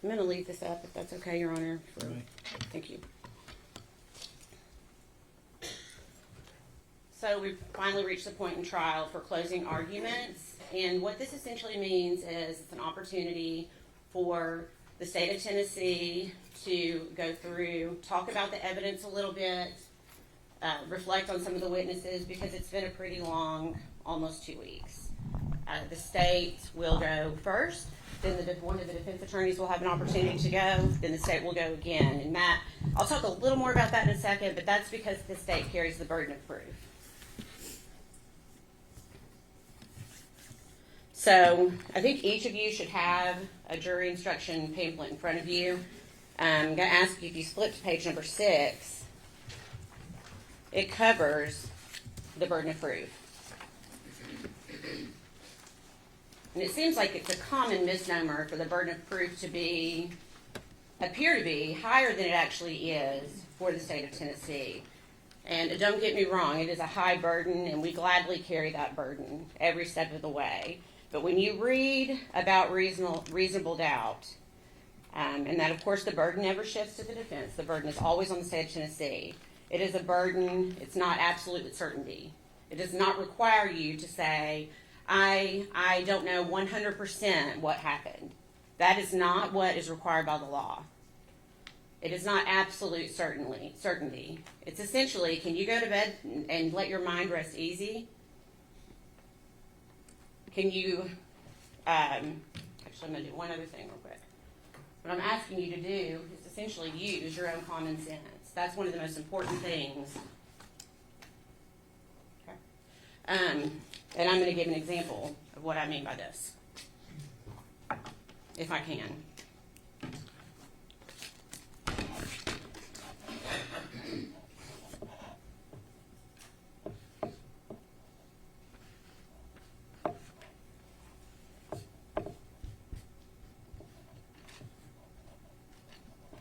I'm going to leave this up if that's okay, Your Honor. Right. Thank you. So we've finally reached the point in trial for closing arguments. And what this essentially means is it's an opportunity for the state of Tennessee to go through, talk about the evidence a little bit, reflect on some of the witnesses, because it's been a pretty long, almost 2 weeks. The state will go first, then one of the defense attorneys will have an opportunity to go, then the state will go again. And Matt, I'll talk a little more about that in a second, but that's because the state carries the burden of proof. So I think each of you should have a jury instruction pamphlet in front of you. I'm going to ask you if you flip to page number 6. It covers the burden of proof. And it seems like it's a common misnomer for the burden of proof to appear to be higher than it actually is for the state of Tennessee. And don't get me wrong, it is a high burden, and we gladly carry that burden every step of the way. But when you read about reasonable doubt, and that, of course, the burden never shifts to the defense. The burden is always on the state of Tennessee. It is a burden. It's not absolute certainty. It does not require you to say, I don't know 100% what happened. That is not what is required by the law. It is not absolute certainty. It's essentially, can you go to bed and let your mind rest easy? Can you, actually I'm going to do one other thing real quick. What I'm asking you to do is essentially use your own common sense. That's one of the most important things. Okay. And I'm going to give an example of what I mean by this, if I can.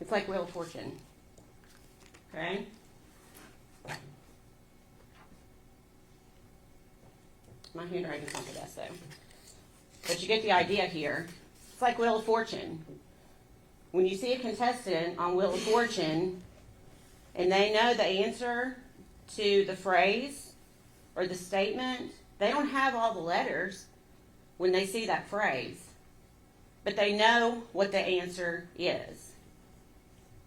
It's like Wheel of Fortune, okay? My handwriting's not the best, though. But you get the idea here. It's like Wheel of Fortune. When you see a contestant on Wheel of Fortune, and they know the answer to the phrase or the statement, they don't have all the letters when they see that phrase, but they know what the answer is.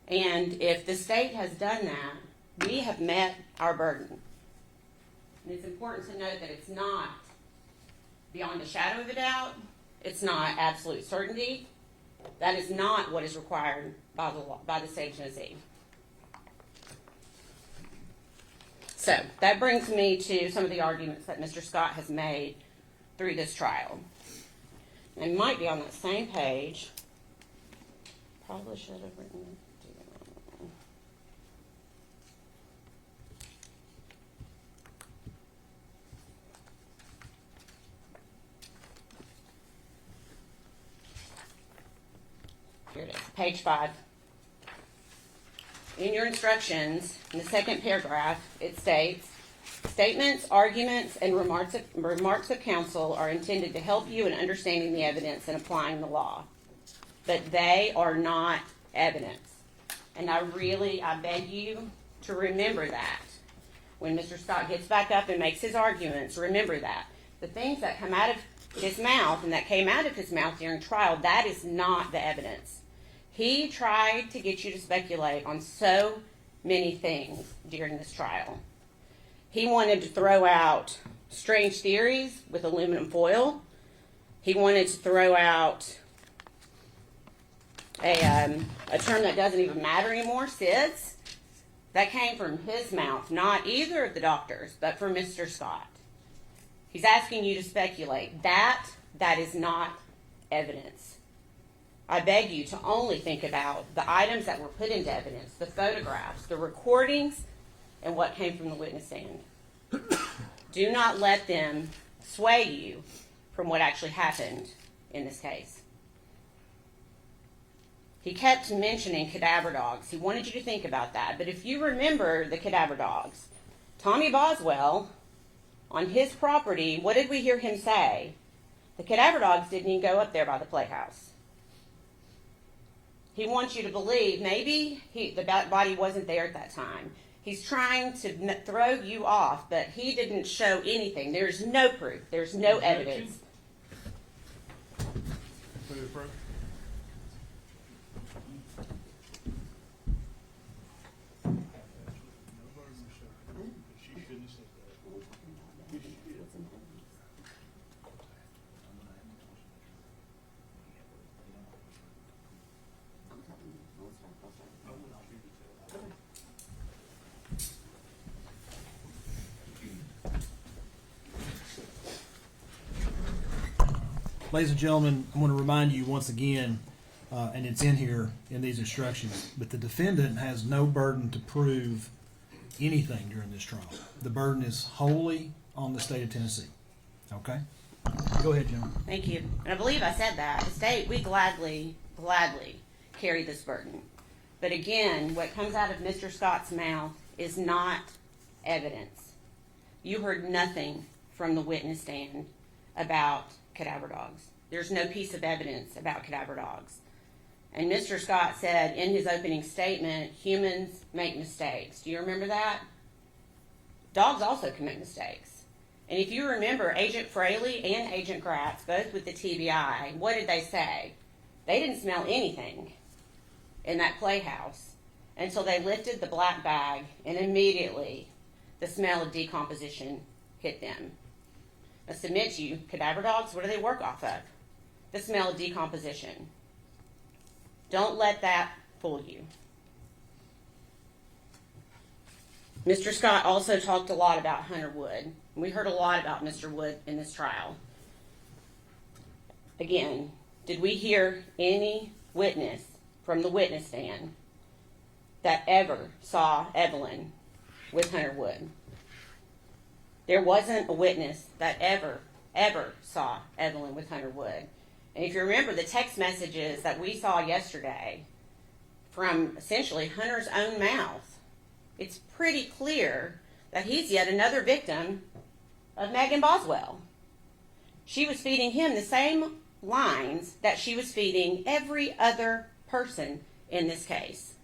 And if the state has done that, we have met our burden. And it's important to note that it's not beyond a shadow of a doubt. It's not absolute certainty. That is not what is required by the law, by the state of Tennessee. So that brings me to some of the arguments that Mr. Scott has made through this trial. And might be on that same page. Probably should have written it. Here it is, page 5. In your instructions, in the second paragraph, it states, statements, arguments, and remarks of counsel are intended to help you in understanding the evidence and applying the law. But they are not evidence. And I beg you to remember that. When Mr. Scott gets back up and makes his arguments, remember that. The things that come out of his mouth and that came out of his mouth during trial, that is not the evidence. He tried to get you to speculate on so many things during this trial. He wanted to throw out strange theories with aluminum foil. He wanted to throw out a term that doesn't even matter anymore, SIDS. That came from his mouth, not either of the doctors, but from Mr. Scott. He's asking you to speculate. That is not evidence. I beg you to only think about the items that were put into evidence, the photographs, the recordings, and what came from the witness stand. Do not let them sway you from what actually happened in this case. He kept mentioning cadaver dogs. He wanted you to think about that. But if you remember the cadaver dogs, Tommy Boswell, on his property, what did we hear him say? The cadaver dogs didn't even go up there by the playhouse. He wants you to believe maybe the body wasn't there at that time. He's trying to throw you off, but he didn't show anything. There's no proof. There's no evidence. Ladies and gentlemen, I'm going to remind you once again, and it's in here in these instructions, but the defendant has no burden to prove anything during this trial. The burden is wholly on the state of Tennessee. Okay? Go ahead, John. Thank you. And I believe I said that. The state, we gladly carry this burden. But again, what comes out of Mr. Scott's mouth is not evidence. You heard nothing from the witness stand about cadaver dogs. There's no piece of evidence about cadaver dogs. And Mr. Scott said in his opening statement, humans make mistakes. Do you remember that? Dogs also commit mistakes. And if you remember, Agent Fraley and Agent Gratz, both with the TBI, what did they say? They didn't smell anything in that playhouse until they lifted the black bag, and immediately the smell of decomposition hit them. I submit to you, cadaver dogs, what do they work off of? The smell of decomposition. Don't let that fool you. Mr. Scott also talked a lot about Hunter Wood. We heard a lot about Mr. Wood in this trial. Again, did we hear any witness from the witness stand that ever saw Evelyn with Hunter Wood? There wasn't a witness that ever saw Evelyn with Hunter Wood. And if you remember the text messages that we saw yesterday from essentially Hunter's own mouth, it's pretty clear that he's yet another victim of Megan Boswell. She was feeding him the same lines that she was feeding every other person in this case.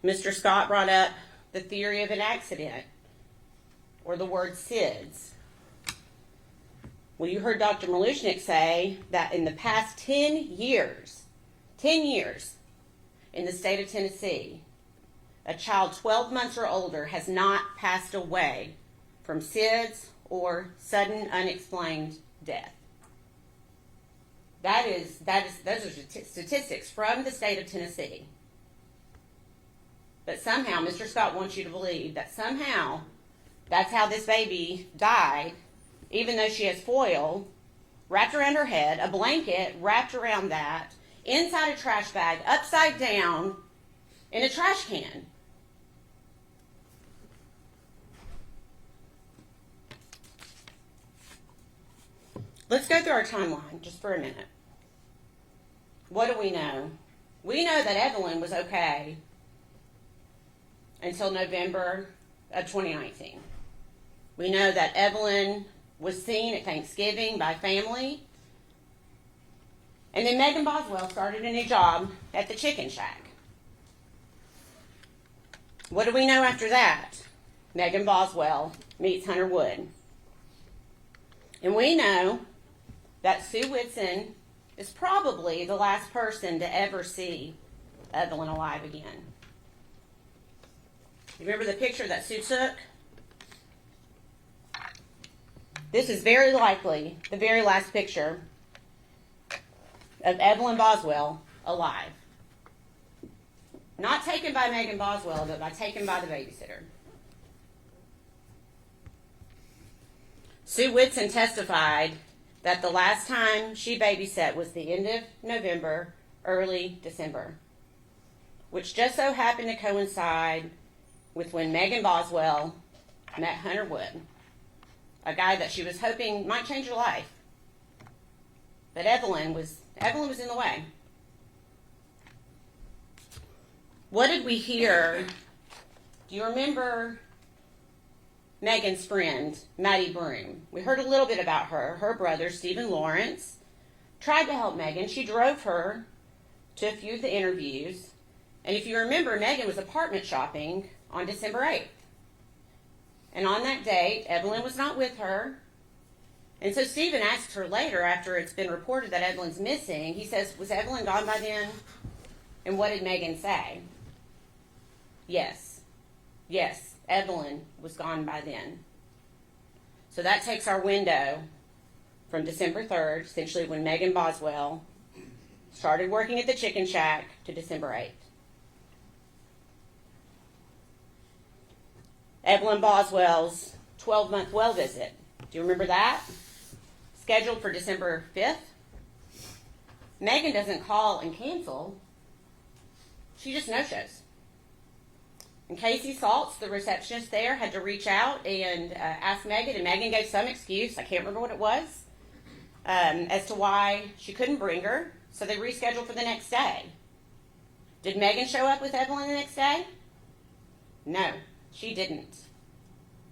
Mr. Scott brought up the theory of an accident, or the word SIDS. Well, you heard Dr. Malushnik say that in the past 10 years, in the state of Tennessee, a child 12 months or older has not passed away from SIDS or sudden unexplained death. Those are statistics from the state of Tennessee. But somehow Mr. Scott wants you to believe that somehow that's how this baby died, even though she has foil wrapped around her head, a blanket wrapped around that, inside a trash bag, upside down, in a trash can. Let's go through our timeline just for a minute. What do we know? We know that Evelyn was okay until November of 2019. We know that Evelyn was seen at Thanksgiving by family. And then Megan Boswell started a new job at the Chicken Shack. What do we know after that? Megan Boswell meets Hunter Wood. And we know that Sue Whitson is probably the last person to ever see Evelyn alive again. You remember the picture that Sue took? This is very likely the very last picture of Evelyn Boswell alive. Not taken by Megan Boswell, but taken by the babysitter. Sue Whitson testified that the last time she babysat was the end of November, early December, which just so happened to coincide with when Megan Boswell met Hunter Wood, a guy that she was hoping might change her life. But Evelyn was in the way. What did we hear? Do you remember Megan's friend, Maddie Broom? We heard a little bit about her. Her brother, Stephen Lawrence, tried to help Megan. She drove her to a few of the interviews. And if you remember, Megan was apartment shopping on December 8th. And on that date, Evelyn was not with her. And so Stephen asked her later, after it's been reported that Evelyn's missing, he says, was Evelyn gone by then? And what did Megan say? Yes. Yes, Evelyn was gone by then. So that takes our window from December 3rd, essentially when Megan Boswell started working at the Chicken Shack, to December 8th. Evelyn Boswell's 12-month well visit. Do you remember that? Scheduled for December 5th. Megan doesn't call and cancel. She just no-shows. And Casey Saltz, the receptionist there, had to reach out and ask Megan, and Megan gave some excuse, I can't remember what it was, as to why she couldn't bring her, so they rescheduled for the next day. Did Megan show up with Evelyn the next day? No, she didn't.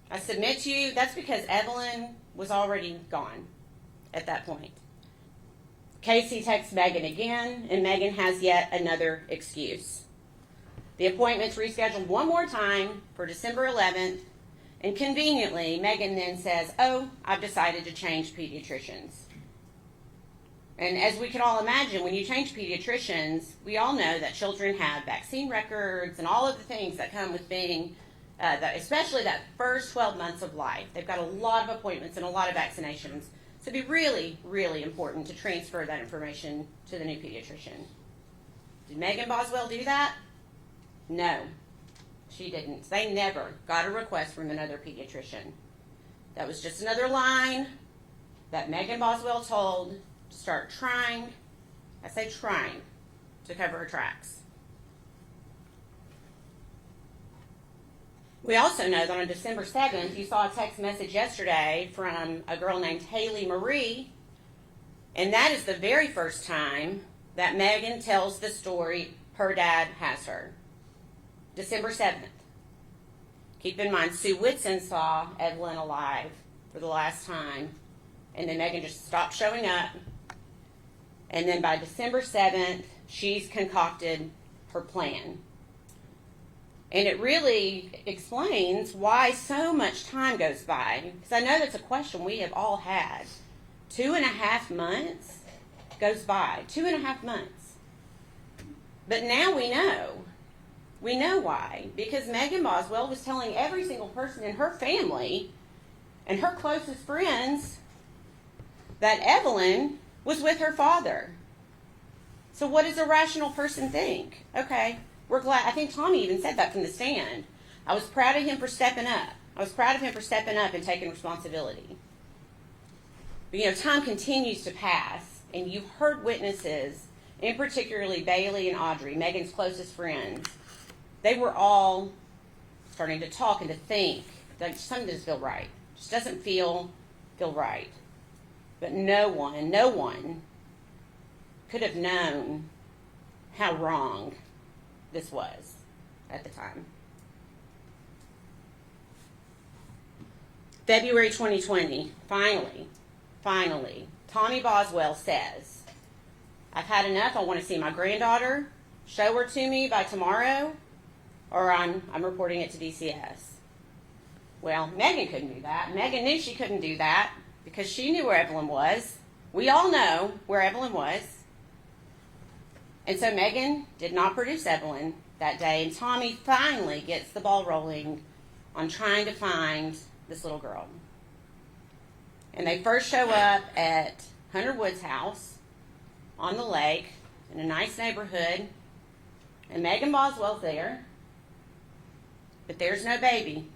I submit to you, that's because Evelyn was already gone at that point. Casey texts Megan again, and Megan has yet another excuse. The appointment's rescheduled one more time for December 11th, and conveniently, Megan then says, oh, I've decided to change pediatricians. And as we can all imagine, when you change pediatricians, we all know that children have vaccine records and all of the things that come with being, especially that first 12 months of life. They've got a lot of appointments and a lot of vaccinations. So it'd be really, really important to transfer that information to the new pediatrician. Did Megan Boswell do that? No, she didn't. They never got a request from another pediatrician. That was just another line that Megan Boswell told to start trying, I say trying, to cover her tracks. We also know that on December 7th, you saw a text message yesterday from a girl named Haley Marie, and that is the very first time that Megan tells the story her dad has her. December 7th. Keep in mind, Sue Whitson saw Evelyn alive for the last time, and then Megan just stopped showing up. And then by December 7th, she's concocted her plan. And it really explains why so much time goes by. Because I know that's a question we have all had. 2.5 months goes by. 2.5 months. But now we know. We know why. Because Megan Boswell was telling every single person in her family and her closest friends that Evelyn was with her father. So what does a rational person think? Okay, we're glad. I think Tommy even said that from the stand. I was proud of him for stepping up. I was proud of him for stepping up and taking responsibility. But time continues to pass, and you've heard witnesses, and particularly Bailey and Audrey, Megan's closest friends. They were all starting to talk and to think that something doesn't feel right. Just doesn't feel right. But no one could have known how wrong this was at the time. February 2020, finally, Tommy Boswell says, I've had enough. I want to see my granddaughter. Show her to me by tomorrow, or I'm reporting it to DCS. Well, Megan couldn't do that. Megan knew she couldn't do that because she knew where Evelyn was. We all know where Evelyn was. And so Megan did not produce Evelyn that day, and Tommy finally gets the ball rolling on trying to find this little girl. And they first show up at Hunter Wood's house on the lake in a nice neighborhood, and Megan Boswell's there, but there's no baby.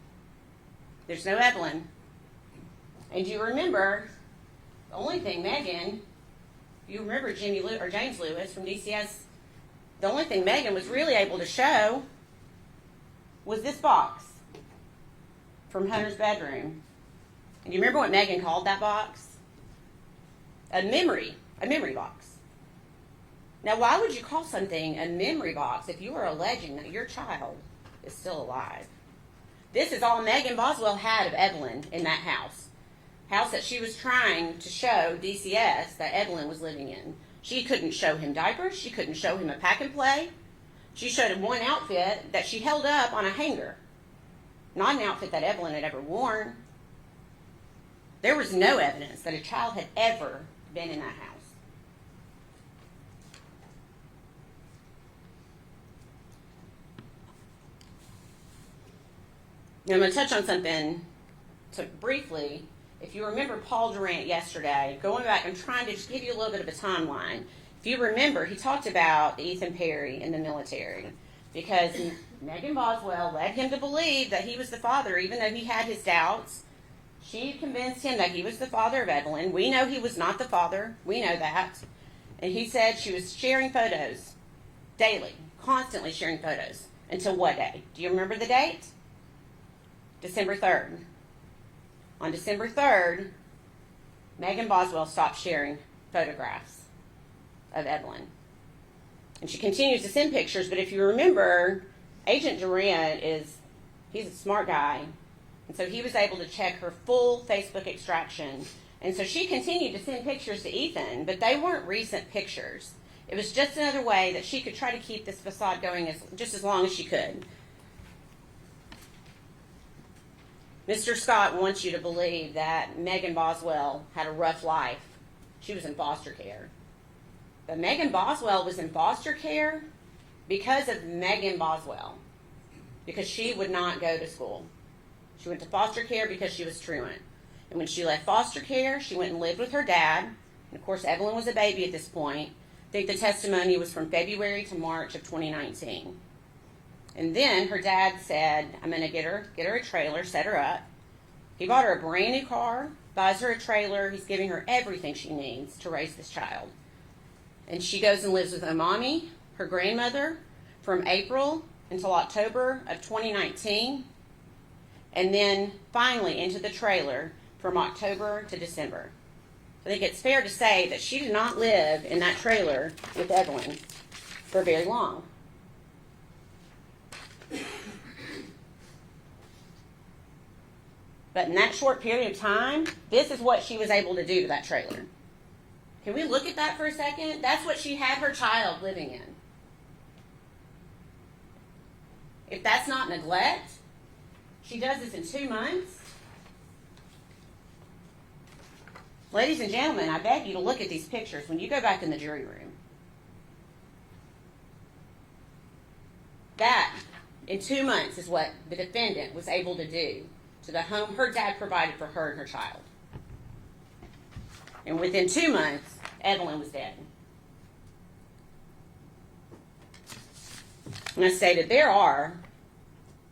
There's no Evelyn. And you remember, the only thing Megan, you remember James Lewis from DCS, the only thing Megan was really able to show was this box from Hunter's bedroom. And you remember what Megan called that box? A memory box. Now, why would you call something a memory box if you are alleging that your child is still alive? This is all Megan Boswell had of Evelyn in that house. house that she was trying to show DCS that Evelyn was living in. She couldn't show him diapers. She couldn't show him a pack and play. She showed him one outfit that she held up on a hanger. Not an outfit that Evelyn had ever worn. There was no evidence that a child had ever been in that house. Now, I'm going to touch on something briefly. If you remember Paul Durant yesterday, going back, I'm trying to just give you a little bit of a timeline. If you remember, he talked about Ethan Perry in the military because Megan Boswell led him to believe that he was the father, even though he had his doubts. She convinced him that he was the father of Evelyn. We know he was not the father. We know that. And he said she was sharing photos daily, constantly sharing photos. Until what day? Do you remember the date? December 3rd. On December 3rd, Megan Boswell stopped sharing photographs of Evelyn. And she continues to send pictures, but if you remember, Agent Durant he's a smart guy. And so he was able to check her full Facebook extraction. And so she continued to send pictures to Ethan, but they weren't recent pictures. It was just another way that she could try to keep this facade going just as long as she could. Mr. Scott wants you to believe that Megan Boswell had a rough life. She was in foster care. But Megan Boswell was in foster care because of Megan Boswell, because she would not go to school. She went to foster care because she was truant. And when she left foster care, she went and lived with her dad. And of course, Evelyn was a baby at this point. I think the testimony was from February to March of 2019. And then her dad said, I'm going to get her a trailer, set her up. He bought her a brand new car, buys her a trailer. He's giving her everything she needs to raise this child. And she goes and lives with her mommy, her grandmother, from April until October of 2019. And then finally into the trailer from October to December. I think it's fair to say that she did not live in that trailer with Evelyn for very long. But in that short period of time, this is what she was able to do to that trailer. Can we look at that for a second? That's what she had her child living in. If that's not neglect, she does this in 2 months. Ladies and gentlemen, I beg you to look at these pictures when you go back in the jury room. That, in 2 months, is what the defendant was able to do to the home her dad provided for her and her child. And within 2 months, Evelyn was dead. And I stated there are,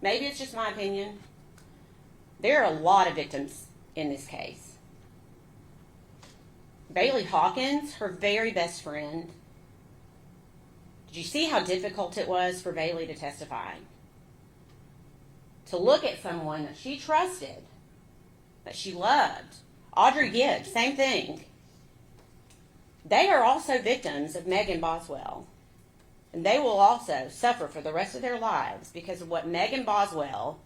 maybe it's just my opinion, there are a lot of victims in this case. Bailey Hawkins, her very best friend. Did you see how difficult it was for Bailey to testify? To look at someone that she trusted, that she loved. Audrey Gibbs, same thing. They are also victims of Megan Boswell. And they will also suffer for the rest of their lives because of what Megan Boswell,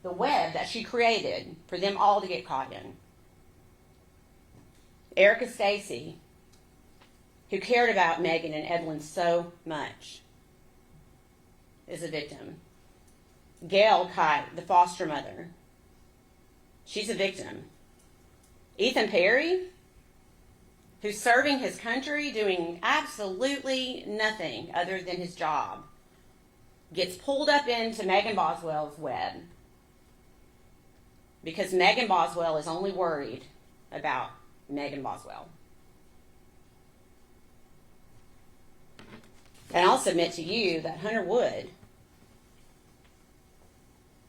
the web that she created for them all to get caught in. Erica Stacy, who cared about Megan and Evelyn so much, is a victim. Gail Kite, the foster mother, she's a victim. Ethan Perry, who's serving his country, doing absolutely nothing other than his job, gets pulled up into Megan Boswell's web because Megan Boswell is only worried about Megan Boswell. And I'll submit to you that Hunter Wood,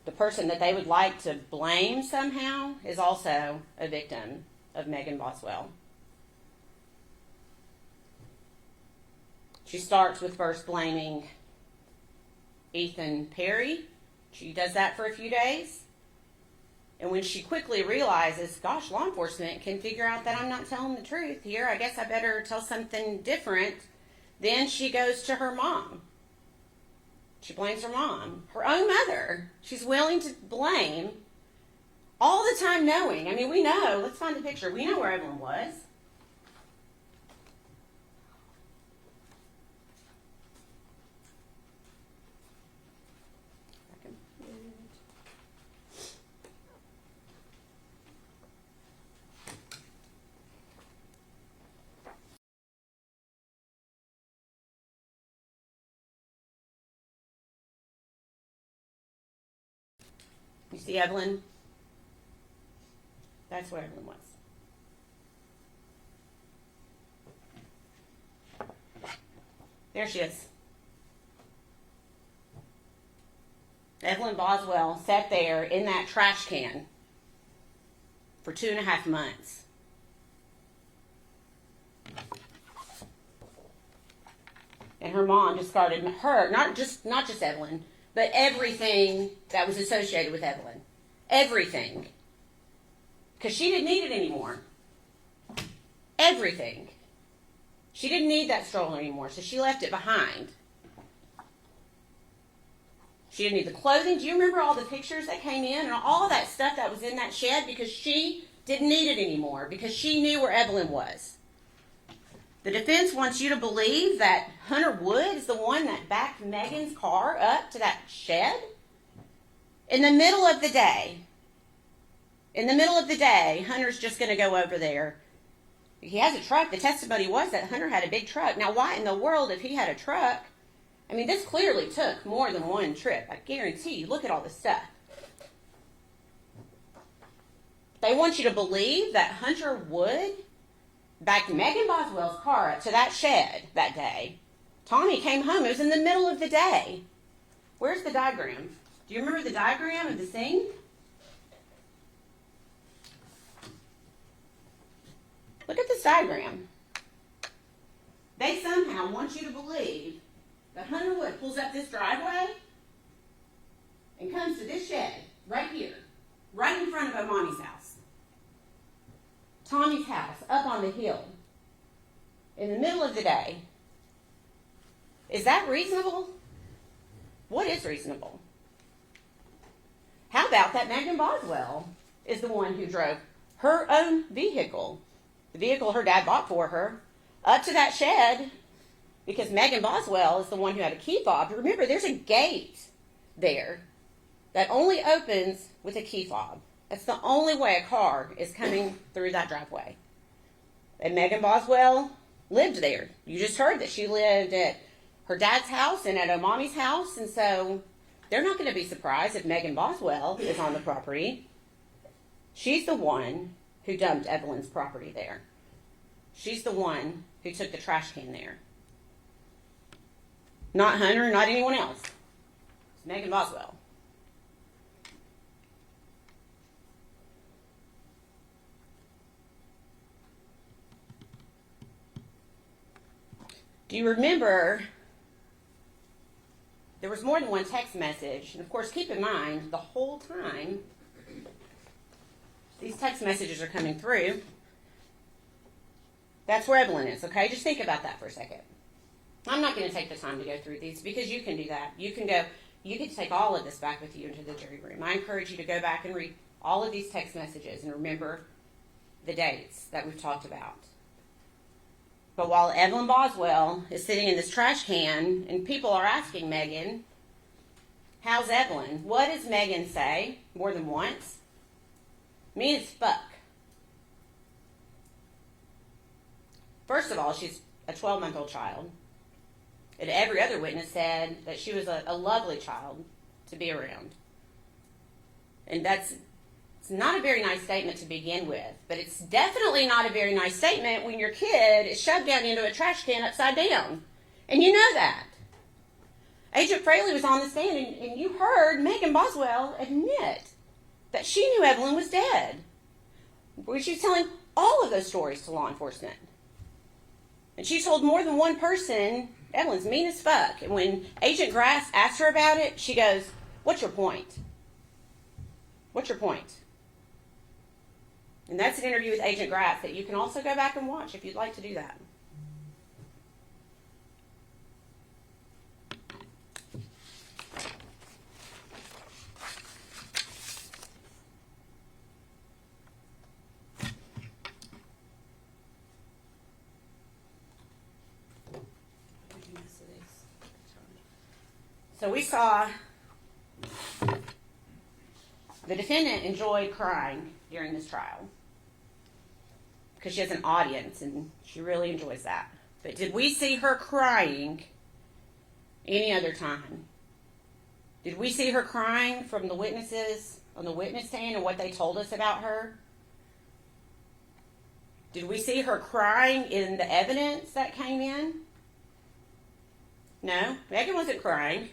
the person that they would like to blame somehow, is also a victim of Megan Boswell. She starts with first blaming Ethan Perry. She does that for a few days. And when she quickly realizes, gosh, law enforcement can figure out that I'm not telling the truth here, I guess I better tell something different, then she goes to her mom. She blames her mom, her own mother. She's willing to blame All the time knowing. I mean, we know. Let's find the picture. We know where Evelyn was. You see Evelyn? That's where Evelyn was. There she is. Evelyn Boswell sat there in that trash can for 2.5 months. And her mom discarded her, not just Evelyn, but everything that was associated with Evelyn. Everything. Because she didn't need it anymore. Everything. She didn't need that stroller anymore, so she left it behind. She didn't need the clothing. Do you remember all the pictures that came in and all that stuff that was in that shed? Because she didn't need it anymore, because she knew where Evelyn was. The defense wants you to believe that Hunter Wood is the one that backed Megan's car up to that shed? In the middle of the day. In the middle of the day, Hunter's just going to go over there. He has a truck. The testimony was that Hunter had a big truck. Now, why in the world, if he had a truck? I mean, this clearly took more than one trip. I guarantee you. Look at all this stuff. They want you to believe that Hunter Wood backed Megan Boswell's car up to that shed that day. Tommy came home. It was in the middle of the day. Where's the diagram? Do you remember the diagram of the scene? Look at this diagram. They somehow want you to believe that Hunter Wood pulls up this driveway and comes to this shed right here, right in front of Omani's house. Tommy's house, up on the hill, in the middle of the day. Is that reasonable? What is reasonable? How about that Megan Boswell is the one who drove her own vehicle, the vehicle her dad bought for her, up to that shed, because Megan Boswell is the one who had a key fob. Remember, there's a gate there that only opens with a key fob. That's the only way a car is coming through that driveway. And Megan Boswell lived there. You just heard that she lived at her dad's house and at Omani's house, and so they're not going to be surprised if Megan Boswell is on the property. She's the one who dumped Evelyn's property there. She's the one who took the trash can there. Not Hunter, not anyone else. It's Megan Boswell. Do you remember there was more than one text message? And of course, keep in mind, the whole time these text messages are coming through, that's where Evelyn is, okay? Just think about that for a second. I'm not going to take the time to go through these because you can do that. You can take all of this back with you into the jury room. I encourage you to go back and read all of these text messages and remember the dates that we've talked about. But while Evelyn Boswell is sitting in this trash can and people are asking Megan, how's Evelyn? What does Megan say more than once? Mean as fuck. First of all, she's a 12-month-old child. And every other witness said that she was a lovely child to be around. And it's not a very nice statement to begin with, but it's definitely not a very nice statement when your kid is shoved down into a trash can upside down. And you know that. Agent Fraley was on the stand, and you heard Megan Boswell admit that she knew Evelyn was dead. She was telling all of those stories to law enforcement. And she told more than one person, Evelyn's mean as fuck. And when Agent Grass asked her about it, she goes, "What's your point? What's your point?" And that's an interview with Agent Grass that you can also go back and watch if you'd like to do that. So we saw the defendant enjoyed crying during this trial because she has an audience and she really enjoys that. But did we see her crying any other time? Did we see her crying from the witnesses on the witness stand and what they told us about her? Did we see her crying in the evidence that came in? No, Megan wasn't crying.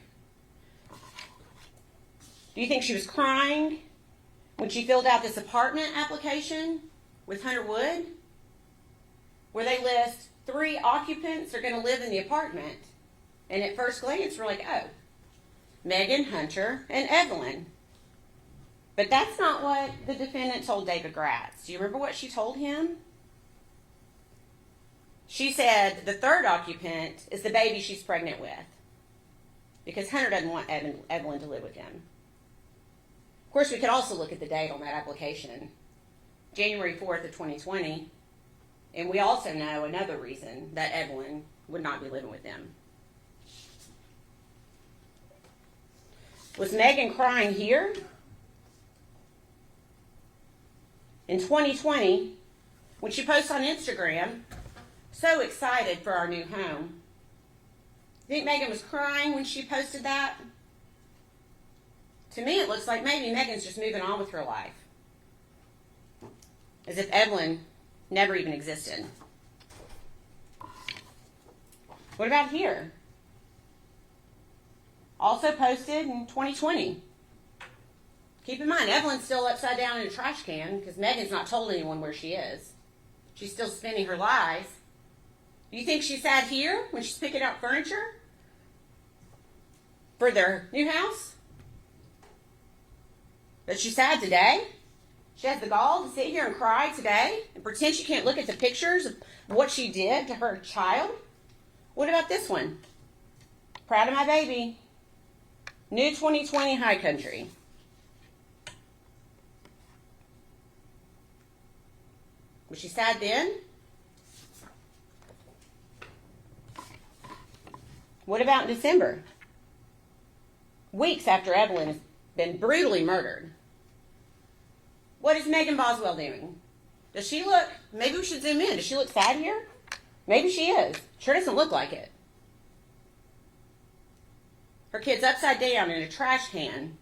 Do you think she was crying when she filled out this apartment application with Hunter Wood, where they list 3 occupants are going to live in the apartment? And at first glance, we're like, oh, Megan, Hunter, and Evelyn. But that's not what the defendant told David Gratz. Do you remember what she told him? She said the 3rd occupant is the baby she's pregnant with because Hunter doesn't want Evelyn to live with him. Of course, we could also look at the date on that application, January 4th of 2020, and we also know another reason that Evelyn would not be living with them. Was Megan crying here? In 2020, when she posts on Instagram, so excited for our new home. You think Megan was crying when she posted that? To me, it looks like maybe Megan's just moving on with her life. As if Evelyn never even existed. What about here? Also posted in 2020. Keep in mind, Evelyn's still upside down in a trash can because Megan's not told anyone where she is. She's still spinning her lies. Do you think she's sad here when she's picking out furniture for their new house? But she's sad today? She has the gall to sit here and cry today and pretend she can't look at the pictures of what she did to her child? What about this one? Proud of my baby. New 2020 High Country. Was she sad then? What about in December? Weeks after Evelyn has been brutally murdered. What is Megan Boswell doing? Does she look, maybe we should zoom in. Does she look sad here? Maybe she is. Sure doesn't look like it. Her kid's upside down in a trash can, and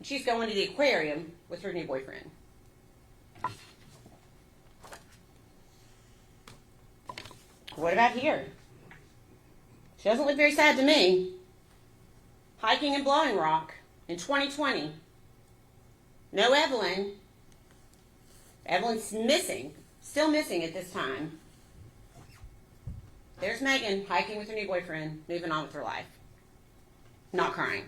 she's going to the aquarium with her new boyfriend. What about here? She doesn't look very sad to me. Hiking in Blowing Rock in 2020. No Evelyn. Evelyn's missing. Still missing at this time. There's Megan hiking with her new boyfriend, moving on with her life. Not crying.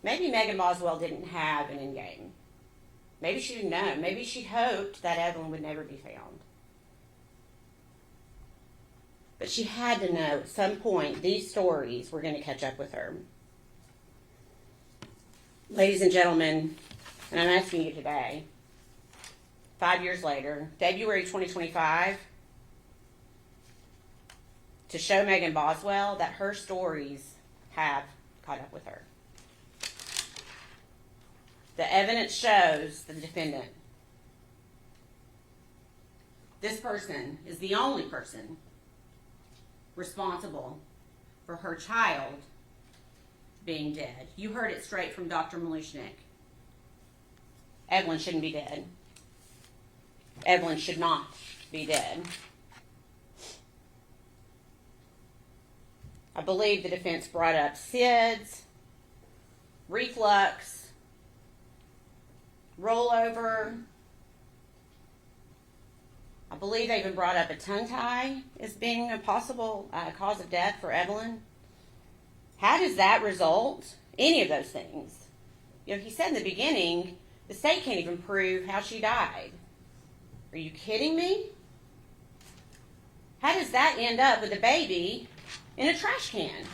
Maybe Megan Boswell didn't have an end game. Maybe she didn't know. Maybe she hoped that Evelyn would never be found. But she had to know at some point these stories were going to catch up with her. Ladies and gentlemen, and I'm asking you today, 5 years later, February 2025, to show Megan Boswell that her stories have caught up with her. The evidence shows the defendant. This person is the only person responsible for her child being dead. You heard it straight from Dr. Malushnik. Evelyn shouldn't be dead. Evelyn should not be dead. I believe the defense brought up SIDS, reflux, rollover. I believe they even brought up a tongue tie as being a possible cause of death for Evelyn. How does that result? Any of those things. You know, he said in the beginning, the state can't even prove how she died. Are you kidding me? How does that end up with a baby in a trash can?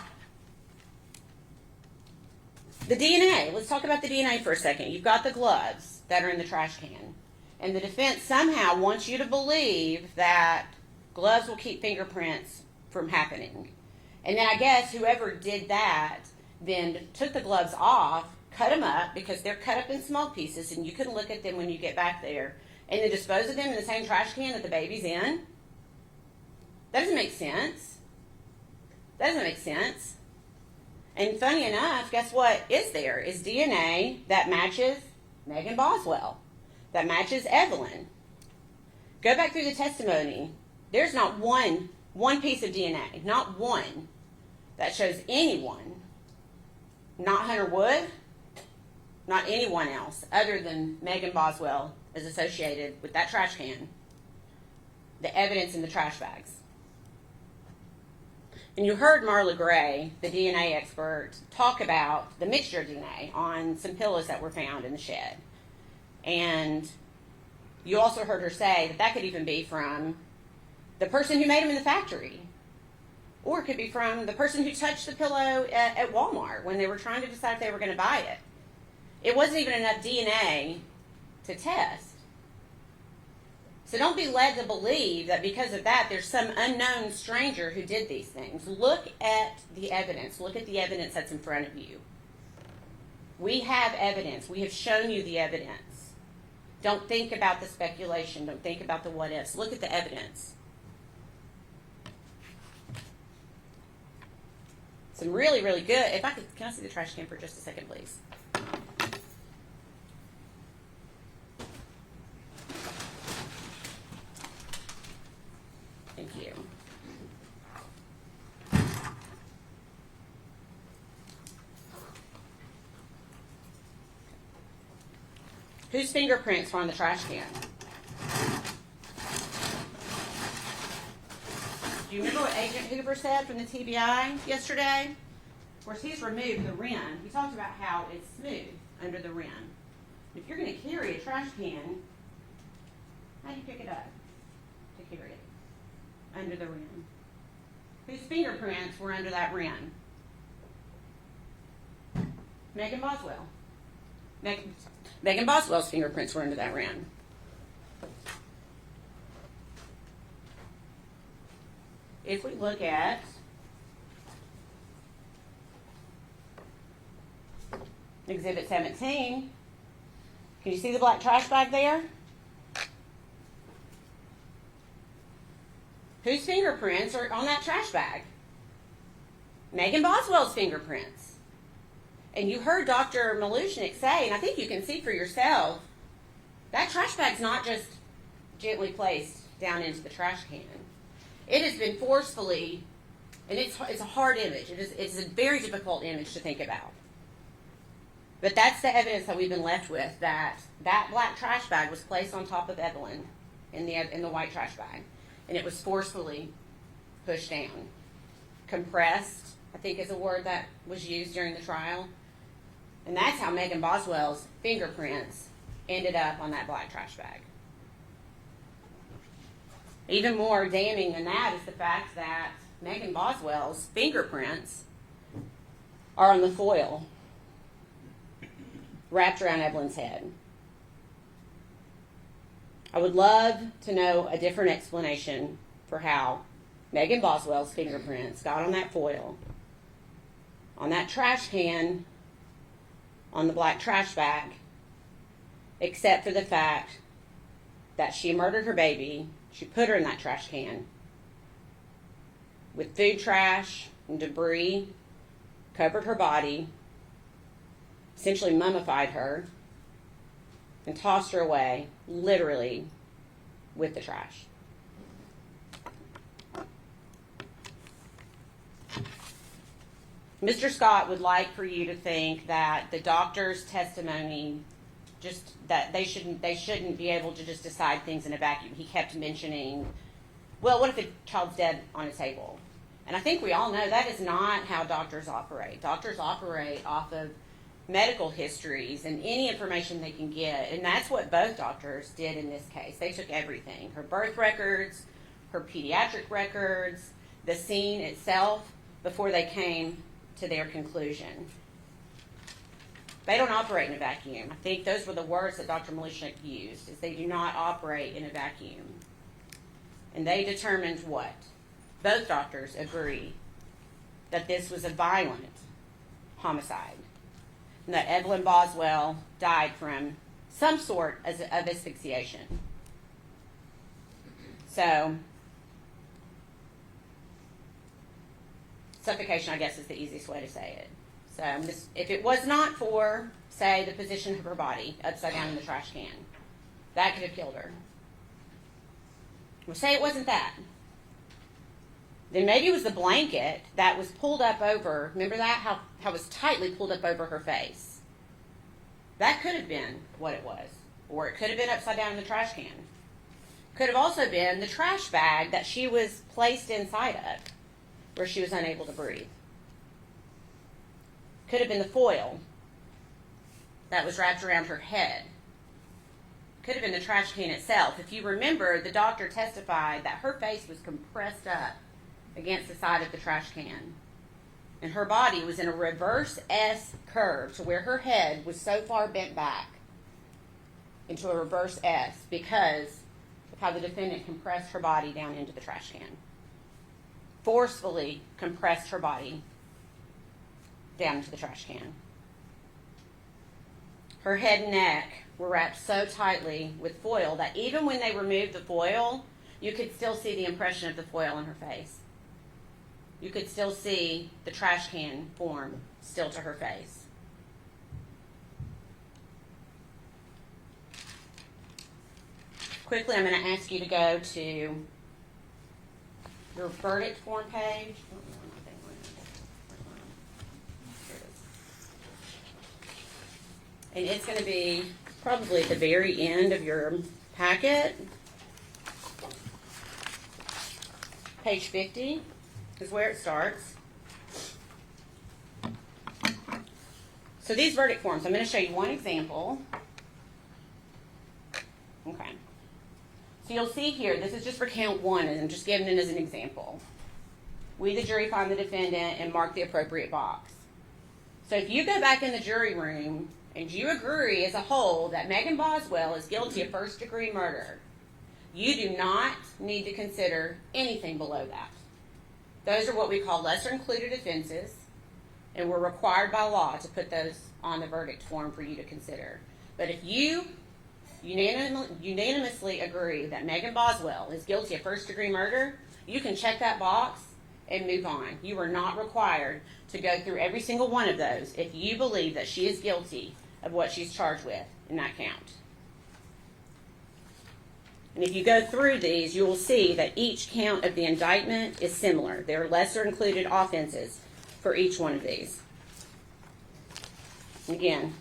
The DNA. Let's talk about the DNA for a second. You've got the gloves that are in the trash can. And the defense somehow wants you to believe that gloves will keep fingerprints from happening. And then I guess whoever did that then took the gloves off, cut them up because they're cut up in small pieces and you can look at them when you get back there, and then dispose of them in the same trash can that the baby's in. That doesn't make sense. That doesn't make sense. And funny enough, guess what is there? Is DNA that matches Megan Boswell, that matches Evelyn. Go back through the testimony. There's not one piece of DNA, not one, that shows anyone, not Hunter Wood, not anyone else other than Megan Boswell is associated with that trash can, the evidence in the trash bags. And you heard Marla Gray, the DNA expert, talk about the mixture of DNA on some pillows that were found in the shed. And you also heard her say that that could even be from the person who made them in the factory. Or it could be from the person who touched the pillow at Walmart when they were trying to decide if they were going to buy it. It wasn't even enough DNA to test. So don't be led to believe that because of that there's some unknown stranger who did these things. Look at the evidence. Look at the evidence that's in front of you. We have evidence. We have shown you the evidence. Don't think about the speculation. Don't think about the what ifs. Look at the evidence. Some really, really good. If I could, can I see the trash can for just a second, please? Thank you. Whose fingerprints were on the trash can? Do you remember what Agent Hoover said from the TBI yesterday? Of course, he's removed the rim. He talked about how it's smooth under the rim. If you're going to carry a trash can, how do you pick it up to carry it under the rim? Whose fingerprints were under that rim? Megan Boswell. Megan Boswell's fingerprints were under that rim. If we look at Exhibit 17, can you see the black trash bag there? Whose fingerprints are on that trash bag? Megan Boswell's fingerprints. And you heard Dr. Malushnik say, and I think you can see for yourself, that trash bag's not just gently placed down into the trash can. It has been forcefully, and it's a hard image. It's a very difficult image to think about. But that's the evidence that we've been left with, that black trash bag was placed on top of Evelyn in the white trash bag. And it was forcefully pushed down. Compressed, I think is a word that was used during the trial. And that's how Megan Boswell's fingerprints ended up on that black trash bag. Even more damning than that is the fact that Megan Boswell's fingerprints are on the foil wrapped around Evelyn's head. I would love to know a different explanation for how Megan Boswell's fingerprints got on that foil, on that trash can, on the black trash bag, except for the fact that she murdered her baby. She put her in that trash can with food trash and debris, covered her body, essentially mummified her, and tossed her away, literally, with the trash. Mr. Scott would like for you to think that the doctor's testimony, just that they shouldn't be able to just decide things in a vacuum. He kept mentioning, well, what if the child's dead on a table? And I think we all know that is not how doctors operate. Doctors operate off of medical histories and any information they can get, and that's what both doctors did in this case. They took everything, her birth records, her pediatric records, the scene itself, before they came to their conclusion. They don't operate in a vacuum. I think those were the words that Dr. Malishnik used, is they do not operate in a vacuum. And they determined what? Both doctors agree that this was a violent homicide, and that Evelyn Boswell died from some sort of asphyxiation. So, suffocation, I guess, is the easiest way to say it. So, if it was not for, say, the position of her body upside down in the trash can, that could have killed her. We'll say it wasn't that. Then maybe it was the blanket that was pulled up over. Remember that? How it was tightly pulled up over her face. That could have been what it was. Or it could have been upside down in the trash can. Could have also been the trash bag that she was placed inside of, where she was unable to breathe. Could have been the foil that was wrapped around her head. Could have been the trash can itself. If you remember, the doctor testified that her face was compressed up against the side of the trash can. And her body was in a reverse S curve to where her head was so far bent back into a reverse S because of how the defendant compressed her body down into the trash can. Forcefully compressed her body down into the trash can. Her head and neck were wrapped so tightly with foil that even when they removed the foil, you could still see the impression of the foil on her face. You could still see the trash can form still to her face. Quickly, I'm going to ask you to go to your verdict form page. And it's going to be probably at the very end of your packet. Page 50 is where it starts. So these verdict forms, I'm going to show you one example. Okay. So you'll see here, this is just for count 1, and I'm just giving it as an example. We, the jury, find the defendant and mark the appropriate box. So if you go back in the jury room and you agree as a whole that Megan Boswell is guilty of first-degree murder, you do not need to consider anything below that. Those are what we call lesser-included offenses, and we're required by law to put those on the verdict form for you to consider. But if you unanimously agree that Megan Boswell is guilty of first-degree murder, you can check that box and move on. You are not required to go through every single one of those if you believe that she is guilty of what she's charged with in that count. And if you go through these, you will see that each count of the indictment is similar. There are lesser-included offenses for each one of these. Again,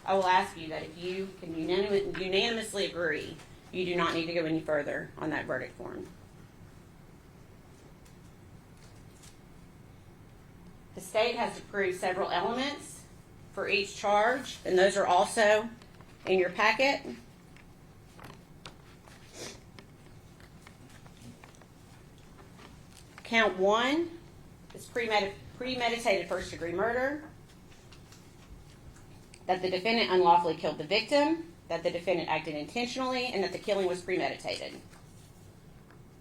I will ask you that if you can unanimously agree, you do not need to go any further on that verdict form. The state has to prove several elements for each charge, and those are also in your packet. Count 1 is premeditated first-degree murder, that the defendant unlawfully killed the victim, that the defendant acted intentionally, and that the killing was premeditated.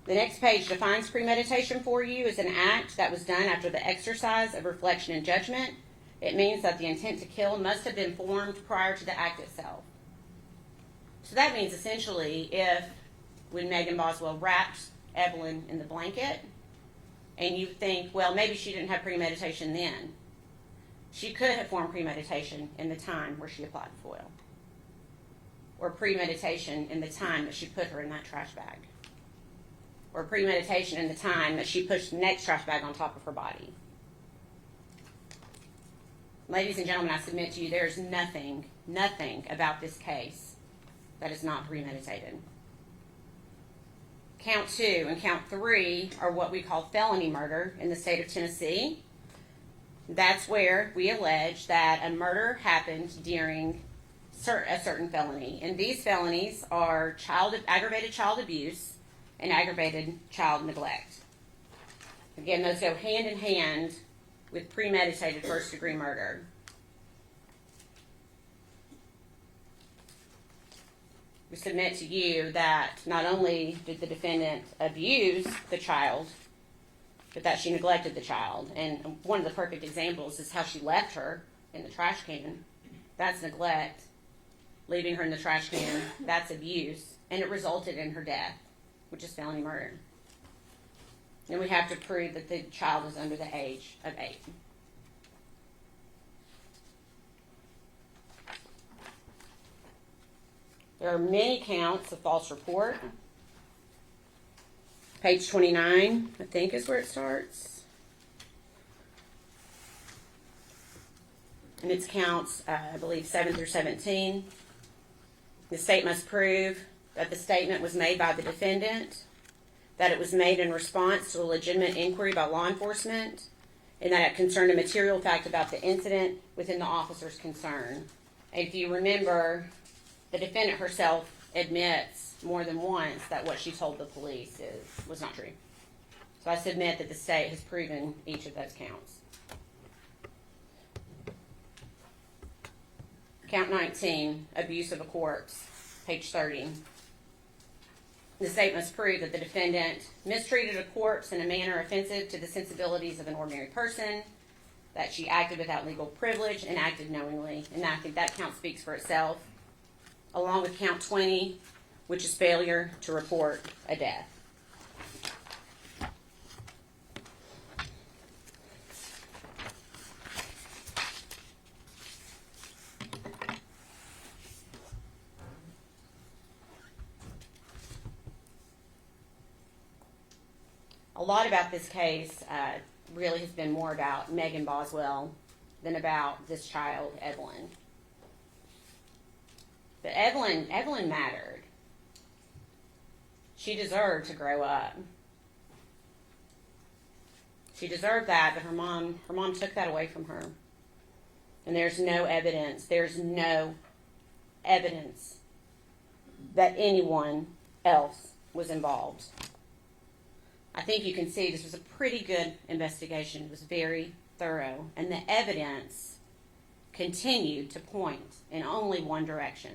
The next page defines premeditation for you as an act that was done after the exercise of reflection and judgment. It means that the intent to kill must have been formed prior to the act itself. So that means essentially when Megan Boswell wrapped Evelyn in the blanket, and you think, well, maybe she didn't have premeditation then. She could have formed premeditation in the time where she applied the foil, or premeditation in the time that she put her in that trash bag, or premeditation in the time that she pushed the next trash bag on top of her body. Ladies and gentlemen, I submit to you there's nothing about this case that is not premeditated. Count 2 and count 3 are what we call felony murder in the state of Tennessee. That's where we allege that a murder happened during a certain felony. And these felonies are aggravated child abuse and aggravated child neglect. Again, those go hand in hand with premeditated first-degree murder. we submit to you that not only did the defendant abuse the child, but that she neglected the child. And one of the perfect examples is how she left her in the trash can. That's neglect. Leaving her in the trash can, that's abuse. And it resulted in her death, which is felony murder. And we have to prove that the child is under the age of 8. There are many counts of false report. Page 29, I think, is where it starts. And it's counts, I believe, 7 through 17. The state must prove that the statement was made by the defendant, that it was made in response to a legitimate inquiry by law enforcement, and that it concerned a material fact about the incident within the officer's concern. And if you remember, the defendant herself admits more than once that what she told the police was not true. So I submit that the state has proven each of those counts. Count 19, abuse of a corpse, page 30. The state must prove that the defendant mistreated a corpse in a manner offensive to the sensibilities of an ordinary person, that she acted without legal privilege and acted knowingly. And I think that count speaks for itself, along with count 20, which is failure to report a death. A lot about this case really has been more about Megan Boswell than about this child, Evelyn. But Evelyn mattered. She deserved to grow up. She deserved that, but her mom took that away from her. And there's no evidence that anyone else was involved. I think you can see this was a pretty good investigation. It was very thorough, and the evidence continued to point in only one direction.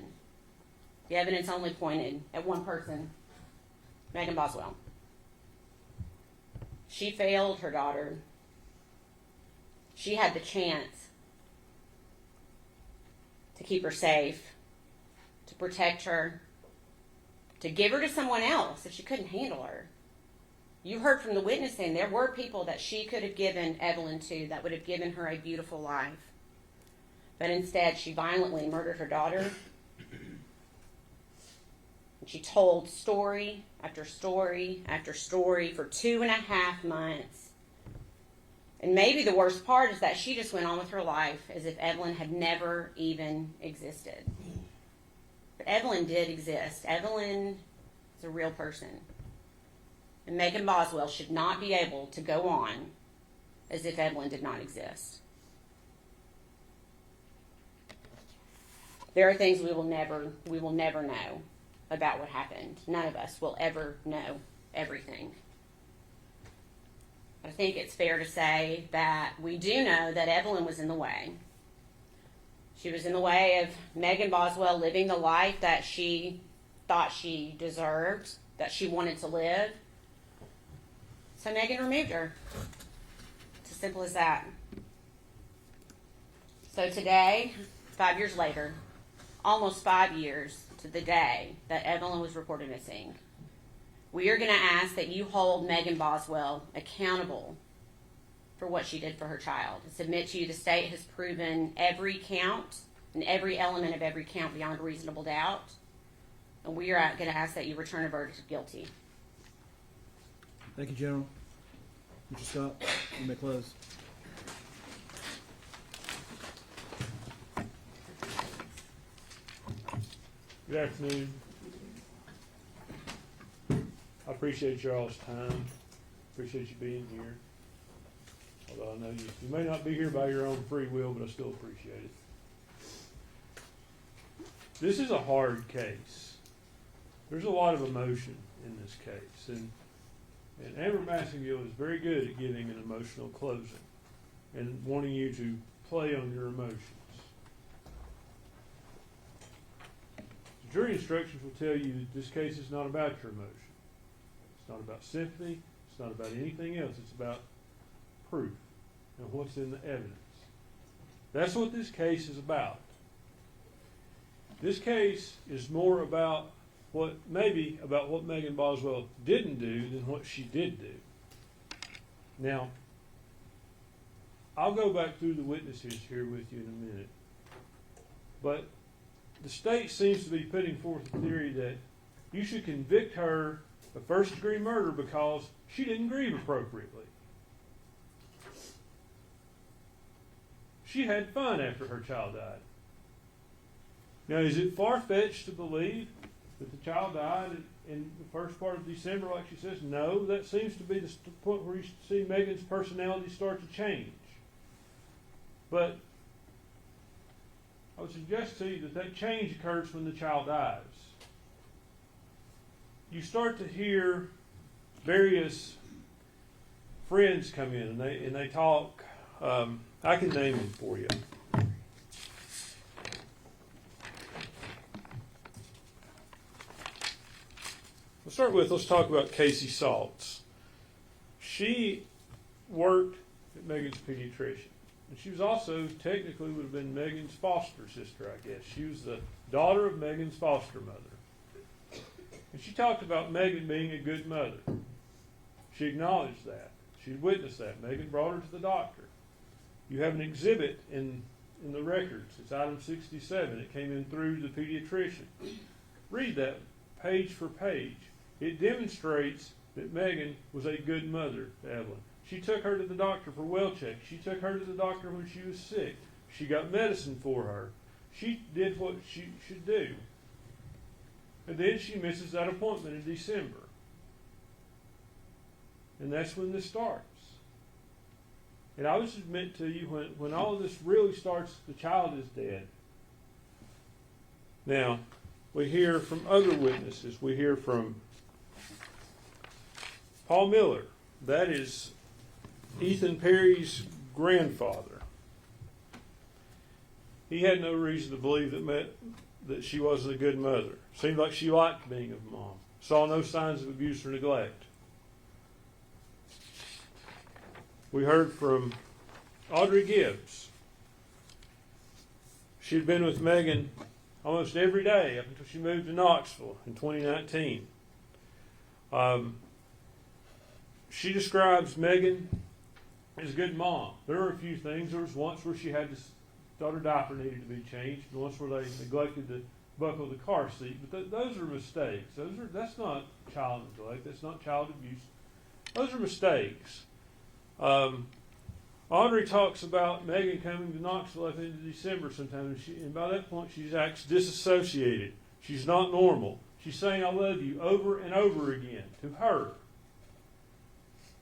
The evidence only pointed at one person, Megan Boswell. She failed her daughter. She had the chance to keep her safe, to protect her, to give her to someone else if she couldn't handle her. You heard from the witnessing, there were people that she could have given Evelyn to that would have given her a beautiful life. But instead, she violently murdered her daughter. And she told story after story after story for 2.5 months. And maybe the worst part is that she just went on with her life as if Evelyn had never even existed. But Evelyn did exist. Evelyn is a real person. And Megan Boswell should not be able to go on as if Evelyn did not exist. There are things we will never know about what happened. None of us will ever know everything. But I think it's fair to say that we do know that Evelyn was in the way. She was in the way of Megan Boswell living the life that she thought she deserved, that she wanted to live. So Megan removed her. It's as simple as that. So today, 5 years later, almost 5 years to the day that Evelyn was reported missing, we are going to ask that you hold Megan Boswell accountable for what she did for her child. And submit to you the state has proven every count and every element of every count beyond a reasonable doubt. And we are going to ask that you return a verdict of guilty. Thank you, General. Mr. Scott, you may close. Good afternoon. I appreciate y'all's time. Appreciate you being here. Although I know you may not be here by your own free will, but I still appreciate it. This is a hard case. There's a lot of emotion in this case, and Amber Massengill is very good at giving an emotional closing and wanting you to play on your emotions. To jury instructions will tell you that this case is not about your emotion. It's not about sympathy. It's not about anything else. It's about proof and what's in the evidence. That's what this case is about. This case is more about what Megan Boswell didn't do than what she did do. Now, I'll go back through the witnesses here with you in a minute. But the state seems to be putting forth a theory that you should convict her of first-degree murder because she didn't grieve appropriately. She had fun after her child died. Now, is it far-fetched to believe that the child died in the first part of December, like she says? No, that seems to be the point where you see Megan's personality start to change. But I would suggest to you that change occurs when the child dies. You start to hear various friends come in and they talk. I can name them for you. Let's talk about Casey Saltz. She worked at Megan's pediatrician. And she was also, technically, would have been Megan's foster sister, I guess. She was the daughter of Megan's foster mother. And she talked about Megan being a good mother. She acknowledged that. She witnessed that. Megan brought her to the doctor. You have an exhibit in the records. It's item 67. It came in through the pediatrician. Read that page for page. It demonstrates that Megan was a good mother to Evelyn. She took her to the doctor for well checks. She took her to the doctor when she was sick. She got medicine for her. She did what she should do. And then she misses that appointment in December. And that's when this starts. And I would submit to you, when all of this really starts, the child is dead. Now, we hear from other witnesses. We hear from Paul Miller. That is Ethan Perry's grandfather. He had no reason to believe that she wasn't a good mother. Seemed like she liked being a mom. Saw no signs of abuse or neglect. We heard from Audrey Gibbs. She had been with Megan almost every day up until she moved to Knoxville in 2019. She describes Megan as a good mom. There were a few things. There was once where she thought her diaper needed to be changed, and once where they neglected to buckle the car seat. But those are mistakes. That's not child neglect. That's not child abuse. Those are mistakes. Audrey talks about Megan coming to Knoxville at the end of December sometime, and by that point she acts disassociated. She's not normal. She's saying, "I love you," over and over again to her.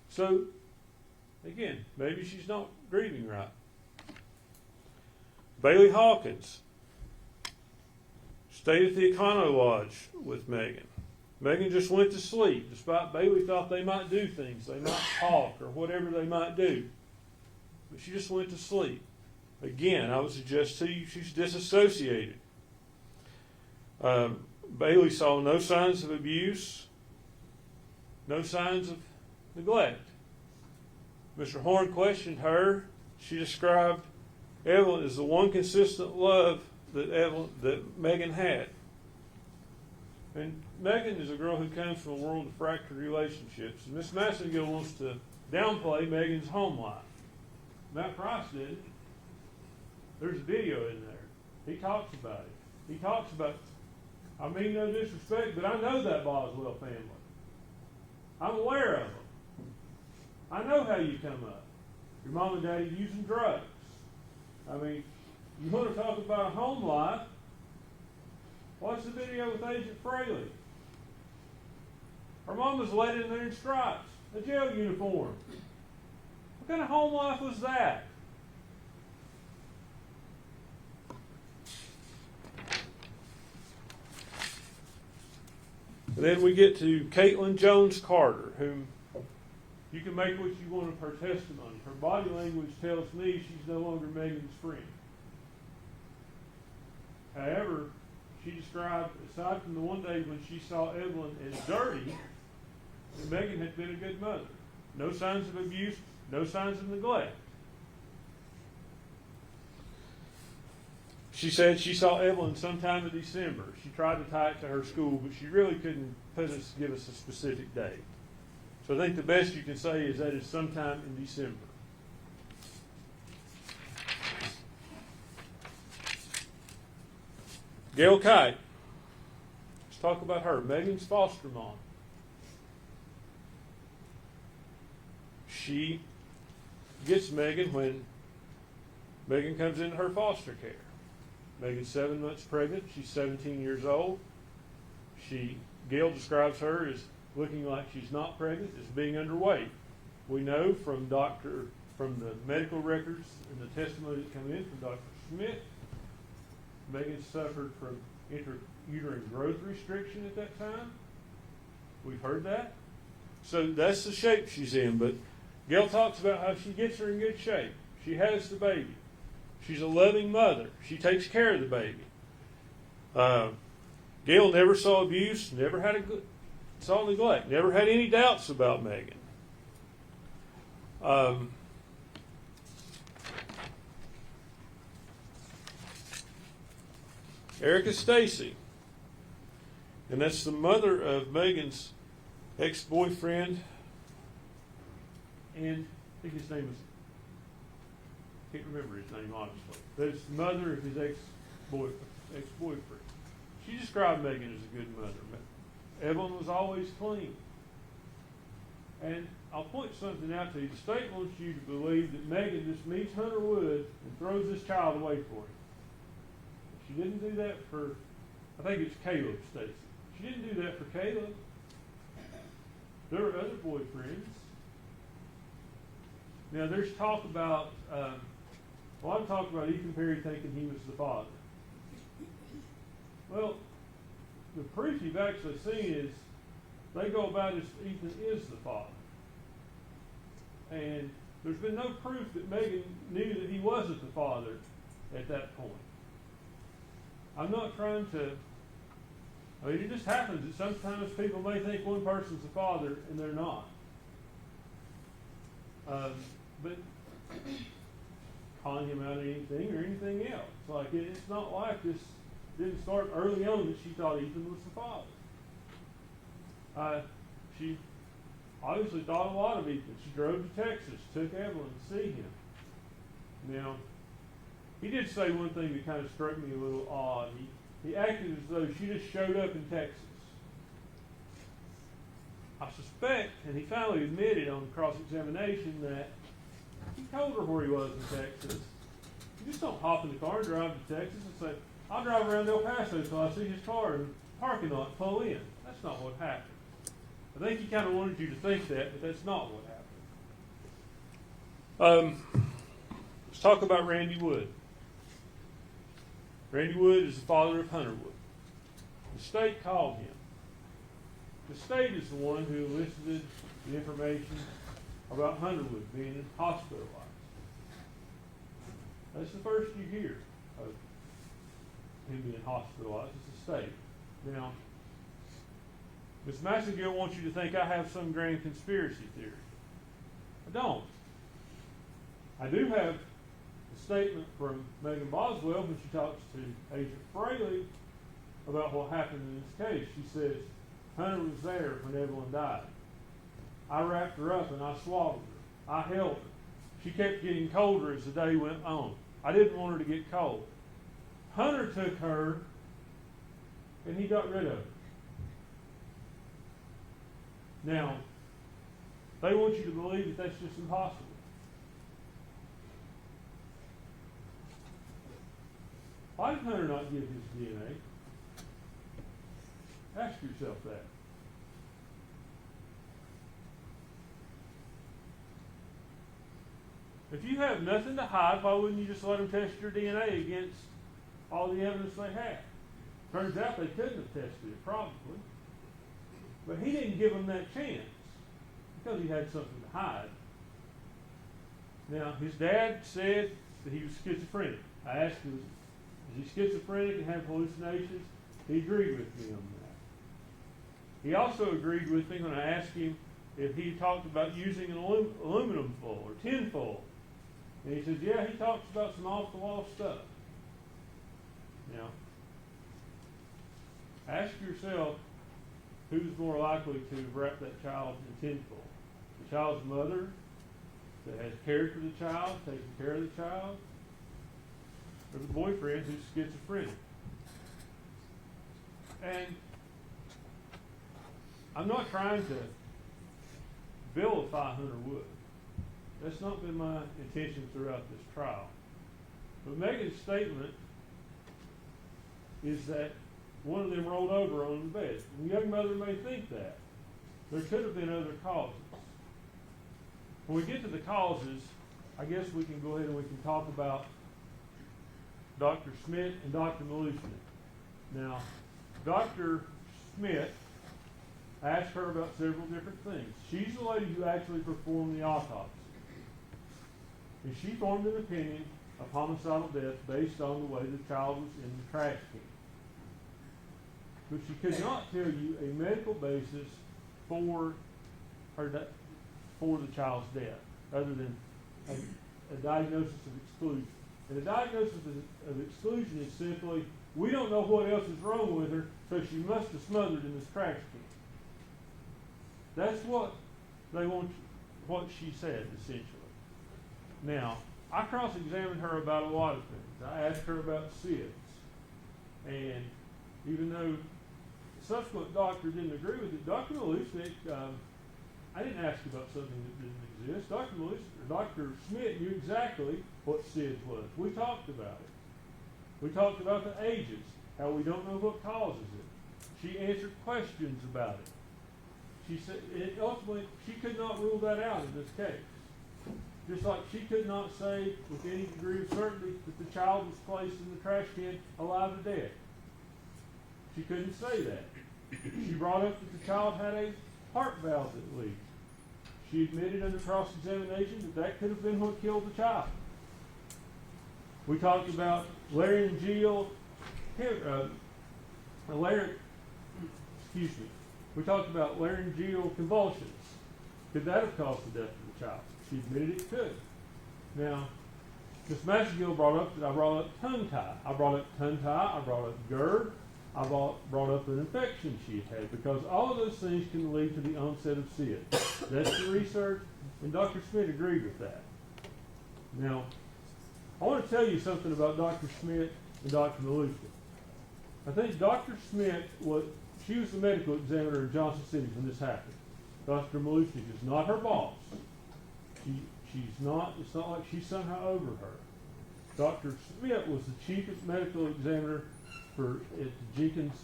So, again, maybe she's not grieving right. Bailey Hawkins stayed at the Econo Lodge with Megan. Megan just went to sleep, despite Bailey thought they might do things, they might talk, or whatever they might do. But she just went to sleep. Again, I would suggest to you she's disassociated. Bailey saw no signs of abuse, no signs of neglect. Mr. Horn questioned her. She described Evelyn as the one consistent love that Megan had. And Megan is a girl who comes from a world of fractured relationships. And Miss Massengill wants to downplay Megan's home life. Matt Price did. There's a video in there. He talks about it. He talks about, I mean no disrespect, but I know that Boswell family. I'm aware of them. I know how you come up. Your mom and daddy using drugs. I mean, you want to talk about a home life, watch the video with Agent Fraley. Her mom was let in there in stripes, a jail uniform. What kind of home life was that? And then we get to Caitlin Jones Carter, whom you can make what you want of her testimony. Her body language tells me she's no longer Megan's friend. However, she described, aside from the one day when she saw Evelyn as dirty, that Megan had been a good mother. No signs of abuse, no signs of neglect. She said she saw Evelyn sometime in December. She tried to tie it to her school, but she really couldn't give us a specific date. So I think the best you can say is that it's sometime in December. Gail Kite. Let's talk about her. Megan's foster mom. She gets Megan when Megan comes into her foster care. Megan's 7 months pregnant. She's 17 years old. Gail describes her as looking like she's not pregnant, as being underweight. We know from the medical records and the testimony that come in from Dr. Smith, Megan suffered from intrauterine growth restriction at that time. We've heard that. So that's the shape she's in. But Gail talks about how she gets her in good shape. She has the baby. She's a loving mother. She takes care of the baby. Gail never saw abuse, never saw neglect, never had any doubts about Megan. Erica Stacy, and that's the mother of Megan's ex-boyfriend, and I think his name is, can't remember his name honestly, but it's the mother of his ex-boyfriend. She described Megan as a good mother. Evelyn was always clean. And I'll point something out to you. The state wants you to believe that Megan just meets Hunter Wood and throws this child away for him. She didn't do that for, I think it's Caleb Stacy. She didn't do that for Caleb. There were other boyfriends. Now there's talk about, a lot of talk about Ethan Perry thinking he was the father. Well, the proof you've actually seen is they go about as Ethan is the father. And there's been no proof that Megan knew that he wasn't the father at that point. I'm not trying to, it just happens that sometimes people may think one person's the father and they're not. But calling him out of anything or anything else. Like it's not like this didn't start early on that she thought Ethan was the father. She obviously thought a lot of Ethan. She drove to Texas, took Evelyn to see him. Now, he did say one thing that kind of struck me a little odd. He acted as though she just showed up in Texas. I suspect, and he finally admitted on cross-examination, that he told her where he was in Texas. You just don't hop in the car and drive to Texas and say, I'll drive around El Paso until I see his car in the parking lot and pull in. That's not what happened. I think he kind of wanted you to think that, but that's not what happened. Let's talk about Randy Wood. Randy Wood is the father of Hunter Wood. The state called him. The state is the one who elicited the information about Hunter Wood being hospitalized. That's the first you hear of him being hospitalized. It's the state. Now, Ms. Massengill wants you to think I have some grand conspiracy theory. I don't. I do have a statement from Megan Boswell when she talks to Agent Fraley about what happened in this case. She says, Hunter was there when Evelyn died. I wrapped her up and I swaddled her. I held her. She kept getting colder as the day went on. I didn't want her to get cold. Hunter took her and he got rid of her. Now, they want you to believe that that's just impossible. Why did Hunter not give his DNA? Ask yourself that. If you have nothing to hide, why wouldn't you just let them test your DNA against all the evidence they had? Turns out they couldn't have tested it, probably. But he didn't give them that chance because he had something to hide. Now, his dad said that he was schizophrenic. I asked him, is he schizophrenic and have hallucinations? He agreed with me on that. He also agreed with me when I asked him if he talked about using an aluminum foil or tin foil. And he says, yeah, he talks about some off-the-wall stuff. Now, ask yourself who's more likely to wrap that child in tin foil. The child's mother that has cared for the child, taken care of the child, or the boyfriend who's schizophrenic. And I'm not trying to vilify Hunter Wood. That's not been my intention throughout this trial. But Megan's statement is that one of them rolled over on the bed. And the young mother may think that. There could have been other causes. When we get to the causes, I guess we can go ahead and we can talk about Dr. Smith and Dr. Malushnik. Now, Dr. Smith, I asked her about several different things. She's the lady who actually performed the autopsy. And she formed an opinion of homicidal death based on the way the child was in the trash can. But she could not tell you a medical basis for the child's death, other than a diagnosis of exclusion. And the diagnosis of exclusion is simply, we don't know what else is wrong with her, so she must have smothered in this trash can. That's what they want, what she said, essentially. Now, I cross-examined her about a lot of things. I asked her about SIDS. And even though the subsequent doctor didn't agree with it, Dr. Malushnik, I didn't ask about something that didn't exist. Dr. Smith knew exactly what SIDS was. We talked about it. We talked about the ages, how we don't know what causes it. She answered questions about it. She said, ultimately, she could not rule that out in this case. Just like she could not say with any degree of certainty that the child was placed in the trash can alive or dead. She couldn't say that. She brought up that the child had a heart valve that leaked. She admitted under cross-examination that could have been what killed the child. We talked about laryngeal, we talked about laryngeal convulsions. Could that have caused the death of the child? She admitted it could. Now, Ms. Massagill brought up that I brought up tongue tie. I brought up tongue tie, I brought up GERD, I brought up an infection she had, because all of those things can lead to the onset of SIDS. That's the research, and Dr. Smith agreed with that. Now, I want to tell you something about Dr. Smith and Dr. Malushnik. I think Dr. Smith she was the medical examiner in Johnson City when this happened. Dr. Malushnik is not her boss. It's not like she's somehow over her. Dr. Smith was the chief medical examiner at the Jenkins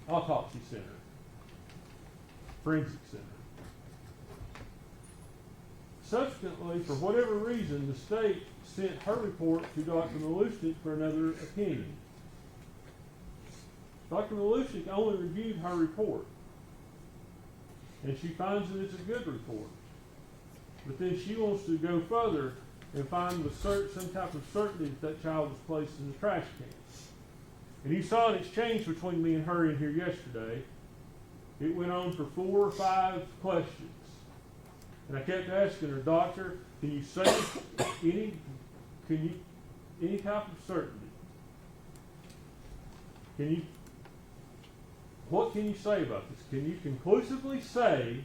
Autopsy Center, Forensic Center. Subsequently, for whatever reason, the state sent her report to Dr. Malushnik for another opinion. Dr. Malushnik only reviewed her report, and she finds that it's a good report. But then she wants to go further and find with some type of certainty that child was placed in the trash can. And you saw an exchange between me and her in here yesterday. It went on for 4 or 5 questions. And I kept asking her, Doctor, can you say any type of certainty? What can you say about this? Can you conclusively say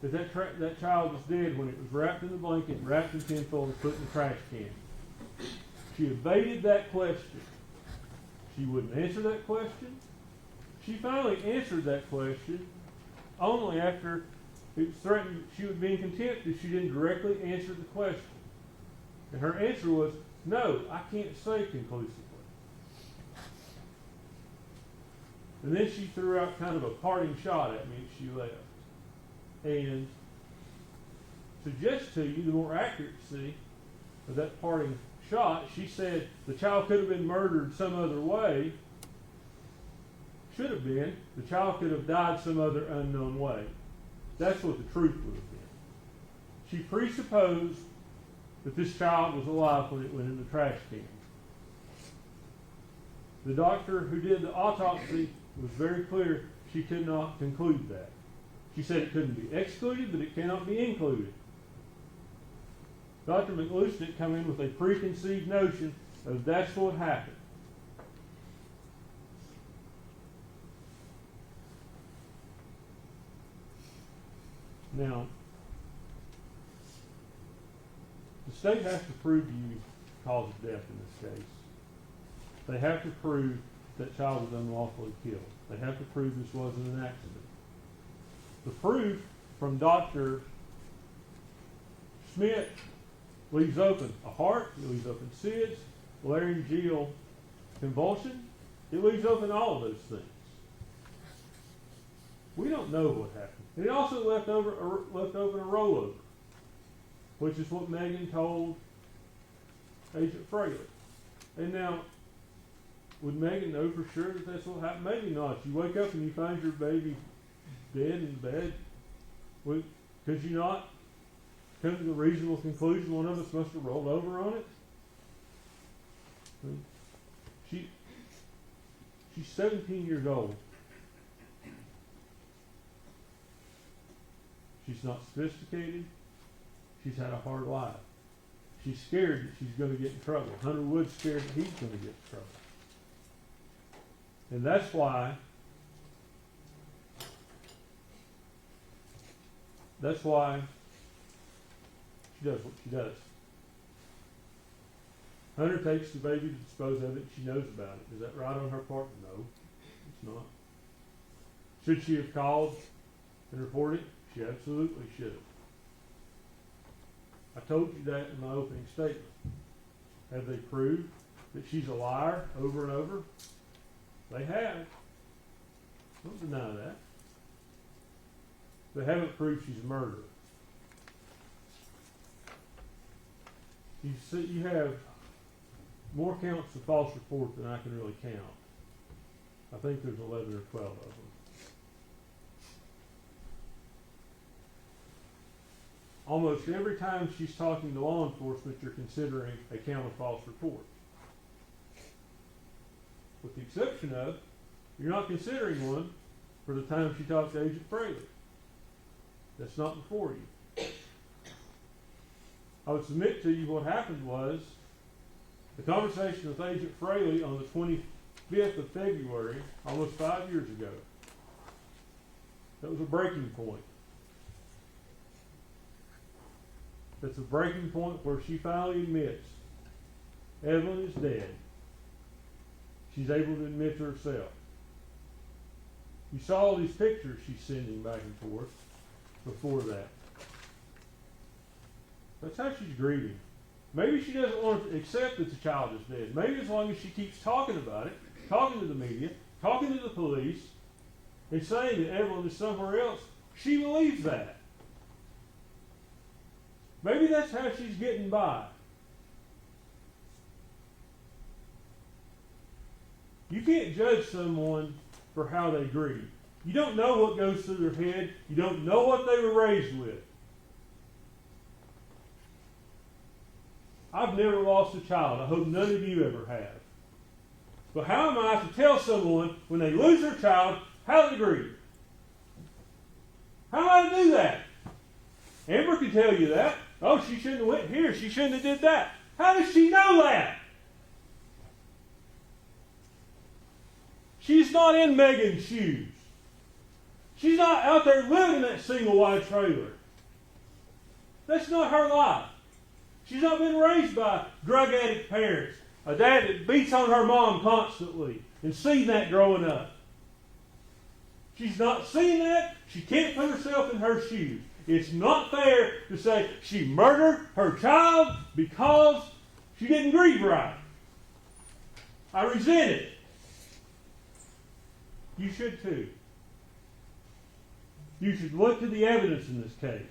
that that child was dead when it was wrapped in the blanket, wrapped in tinfoil, and put in the trash can? She evaded that question. She wouldn't answer that question. She finally answered that question only after it was threatened she would be in contempt if she didn't directly answer the question. And her answer was, no, I can't say conclusively. And then she threw out kind of a parting shot at me as she left. And suggest to you the more accuracy of that parting shot, she said the child could have been murdered some other way. Should have been. The child could have died some other unknown way. That's what the truth would have been. She presupposed that this child was alive when it went in the trash can. The doctor who did the autopsy was very clear she could not conclude that. She said it couldn't be excluded, but it cannot be included. Dr. McLuhan come in with a preconceived notion of that's what happened. Now, the state has to prove to you the cause of death in this case. They have to prove that child was unlawfully killed. They have to prove this wasn't an accident. The proof from Dr. Schmidt leaves open a heart, it leaves open SIDS, laryngeal convulsion, it leaves open all of those things. We don't know what happened. And it also left open a rollover, which is what Megan told Agent Fraley. And now, would Megan know for sure that that's what happened? Maybe not. You wake up and you find your baby dead in bed. Could you not come to the reasonable conclusion one of us must have rolled over on it? She's 17 years old. She's not sophisticated. She's had a hard life. She's scared that she's going to get in trouble. Hunter Wood's scared that he's going to get in trouble. And that's why she does what she does. Hunter takes the baby to dispose of it. She knows about it. Is that right on her part? No, it's not. Should she have called and reported it? She absolutely should have. I told you that in my opening statement. Have they proved that she's a liar over and over? They have. Don't deny that. They haven't proved she's a murderer. You see, you have more counts of false report than I can really count. I think there's 11 or 12 of them. Almost every time she's talking to law enforcement, you're considering a count of false reports. With the exception of, you're not considering one for the time she talked to Agent Fraley. That's not before you. I would submit to you what happened was the conversation with Agent Fraley on the 25th of February, almost 5 years ago. That was a breaking point. That's a breaking point where she finally admits Evelyn is dead. She's able to admit to herself. You saw all these pictures she's sending back and forth before that. That's how she's grieving. Maybe she doesn't want to accept that the child is dead. Maybe as long as she keeps talking about it, talking to the media, talking to the police, and saying that Evelyn is somewhere else, she believes that. Maybe that's how she's getting by. You can't judge someone for how they grieve. You don't know what goes through their head. You don't know what they were raised with. I've never lost a child. I hope none of you ever have. But how am I to tell someone when they lose their child how they grieve? How am I to do that? Amber can tell you that. Oh, she shouldn't have went here. She shouldn't have did that. How does she know that? She's not in Megan's shoes. She's not out there living in that single wide trailer. That's not her life. She's not been raised by drug addict parents, a dad that beats on her mom constantly, and seen that growing up. She's not seen that. She can't put herself in her shoes. It's not fair to say she murdered her child because she didn't grieve right. I resent it. You should too. You should look to the evidence in this case.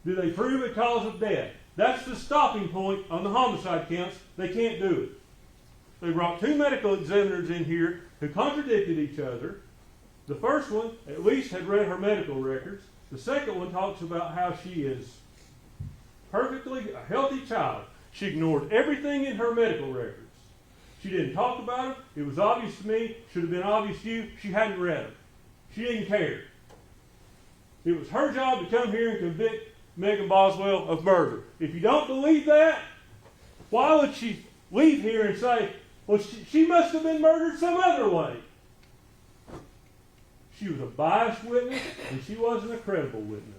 Do they prove a cause of death? That's the stopping point on the homicide counts. They can't do it. They brought two medical examiners in here who contradicted each other. The first one at least had read her medical records. The second one talks about how she is perfectly a healthy child. She ignored everything in her medical records. She didn't talk about them. It was obvious to me. Should have been obvious to you. She hadn't read them. She didn't care. It was her job to come here and convict Megan Boswell of murder. If you don't believe that, why would she leave here and say, well, she must have been murdered some other way? She was a biased witness, and she wasn't a credible witness.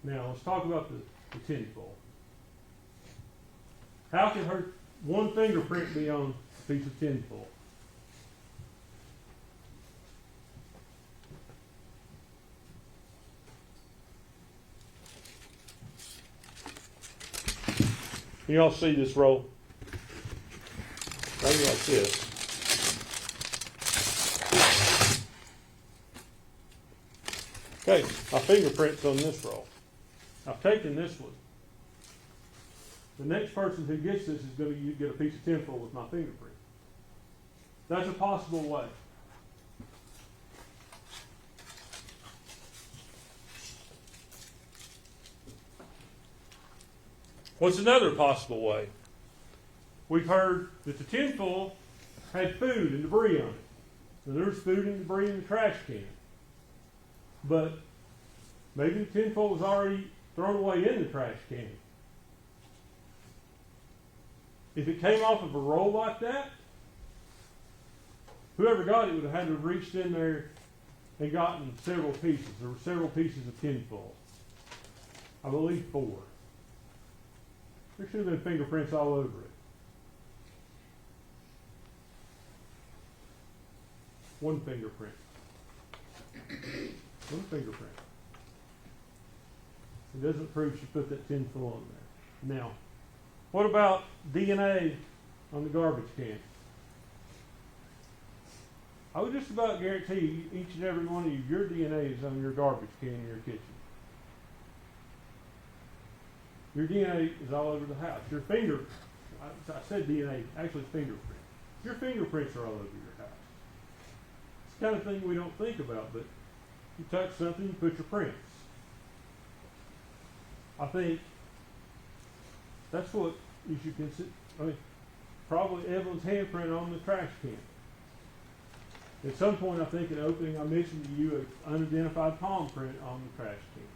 Now, let's talk about the tinfoil. How can her one fingerprint be on a piece of tinfoil? Can y'all see this roll? Maybe like this. Okay, my fingerprint's on this roll. I've taken this one. The next person who gets this is going to get a piece of tinfoil with my fingerprint. That's a possible way. What's another possible way? We've heard that the tinfoil had food and debris on it. So there's food and debris in the trash can. But maybe the tinfoil was already thrown away in the trash can. If it came off of a roll like that, whoever got it would have had to have reached in there and gotten several pieces. There were several pieces of tinfoil. I believe 4. There should have been fingerprints all over it. One fingerprint. One fingerprint. It doesn't prove she put that tinfoil on there. Now, what about DNA on the garbage can? I would just about guarantee you, each and every one of you, your DNA is on your garbage can in your kitchen. Your DNA is all over the house. Your I said DNA, actually fingerprint. Your fingerprints are all over your house. It's the kind of thing we don't think about, but you touch something, you put your prints. I think that's what you should consider. I mean, probably Evelyn's handprint on the trash can. At some point, I think in opening, I mentioned to you an unidentified palm print on the trash can.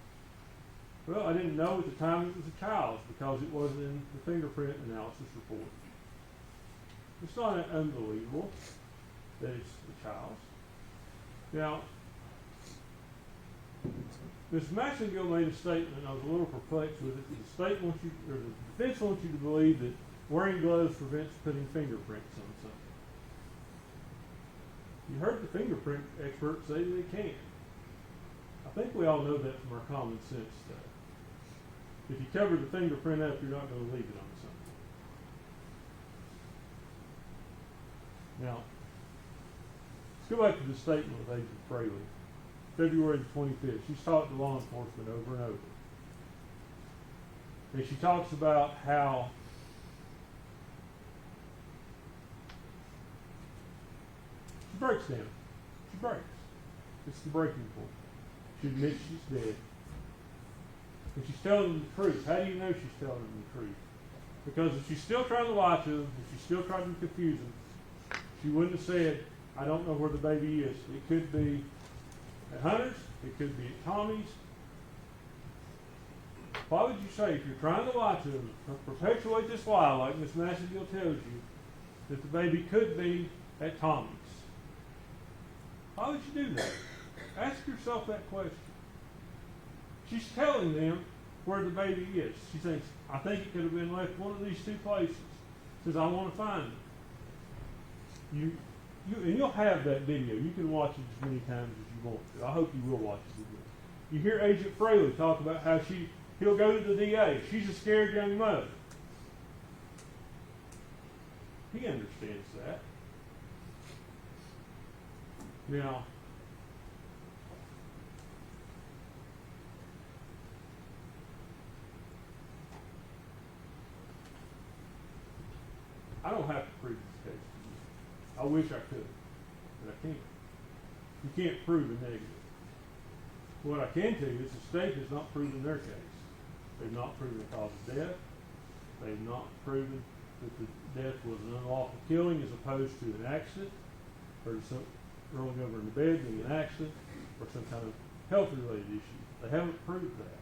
Well, I didn't know at the time it was a child's because it wasn't in the fingerprint analysis report. It's not unbelievable that it's the child's. Now, Ms. Maxengill made a statement, and I was a little perplexed with it. The defense wants you to believe that wearing gloves prevents putting fingerprints on something. You heard the fingerprint experts say that it can. I think we all know that from our common sense stuff. If you cover the fingerprint up, you're not going to leave it on something. Now, let's go back to the statement with Agent Fraley. February the 25th. She's talked to law enforcement over and over. And she talks about how she breaks down. She breaks. It's the breaking point. She admits she's dead. And she's telling them the truth. How do you know she's telling them the truth? Because if she's still trying to lie to them, if she's still trying to confuse them, she wouldn't have said, I don't know where the baby is. It could be at Hunter's. It could be at Tommy's. Why would you say, if you're trying to lie to them, or perpetuate this lie like Ms. Maxengill tells you, that the baby could be at Tommy's? Why would you do that? Ask yourself that question. She's telling them where the baby is. She thinks, I think it could have been left one of these 2 places. Says, I want to find it. And you'll have that video. You can watch it as many times as you want to. I hope you will watch it again. You hear Agent Fraley talk about how he'll go to the DA. She's a scared young mother. He understands that. Now, I don't have to prove this case to you. I wish I could, but I can't. You can't prove a negative. What I can tell you is the state has not proven their case. They've not proven the cause of death. They've not proven that the death was an unlawful killing as opposed to an accident, or some rolling over in the bed being an accident, or some kind of health-related issue. They haven't proved that.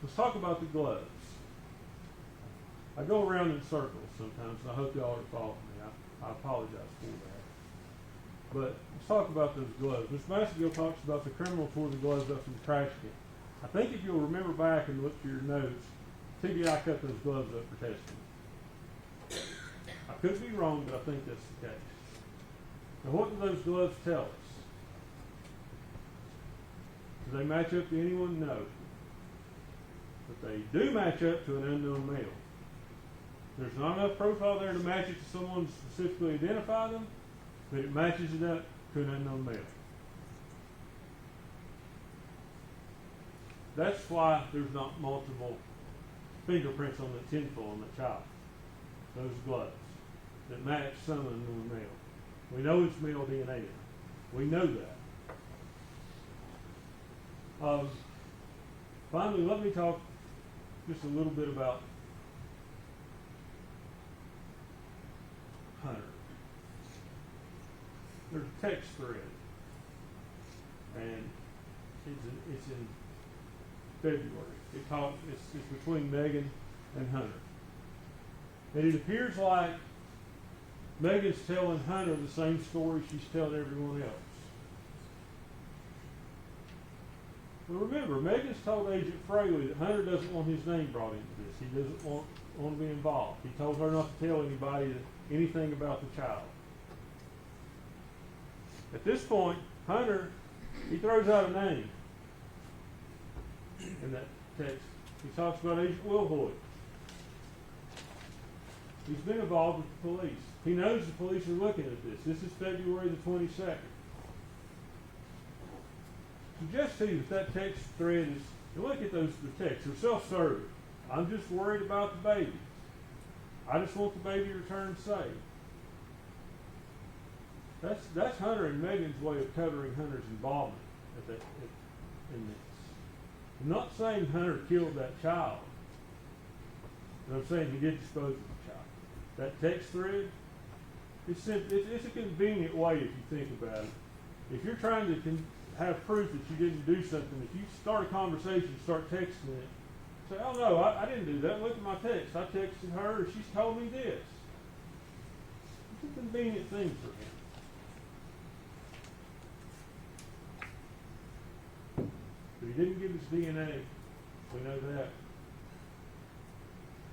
Let's talk about the gloves. I go around in circles sometimes, and I hope y'all are following me. I apologize for that. But let's talk about those gloves. Ms. Massagill talks about the criminal tore the gloves up from the trash can. I think if you'll remember back and look through your notes, TBI cut those gloves up for testing. I could be wrong, but I think that's the case. Now, what do those gloves tell us? Do they match up to anyone? No. But they do match up to an unknown male. There's not enough profile there to match it to someone specifically identify them, but it matches it up to an unknown male. That's why there's not multiple fingerprints on the tinfoil on the child. Those gloves that match some unknown male. We know it's male DNA. We know that. Finally, let me talk just a little bit about Hunter. There's a text thread, and it's in February. It's between Megan and Hunter. And it appears like Megan's telling Hunter the same story she's telling everyone else. Well, remember, Megan's told Agent Fraley that Hunter doesn't want his name brought into this. He doesn't want to be involved. He told her not to tell anybody anything about the child. At this point, Hunter, he throws out a name in that text. He talks about Agent Wilhoit. He's been involved with the police. He knows the police are looking at this. This is February the 22nd. Suggest to you that text thread is, you look at the texts, they're self-serving. I'm just worried about the baby. I just want the baby returned safe. That's Hunter and Megan's way of covering Hunter's involvement in this. I'm not saying Hunter killed that child, but I'm saying he did dispose of the child. That text thread, it's a convenient way if you think about it. If you're trying to have proof that you didn't do something, if you start a conversation, start texting it, say, oh no, I didn't do that. Look at my text. I texted her, she's told me this. It's a convenient thing for him. But he didn't give his DNA. We know that.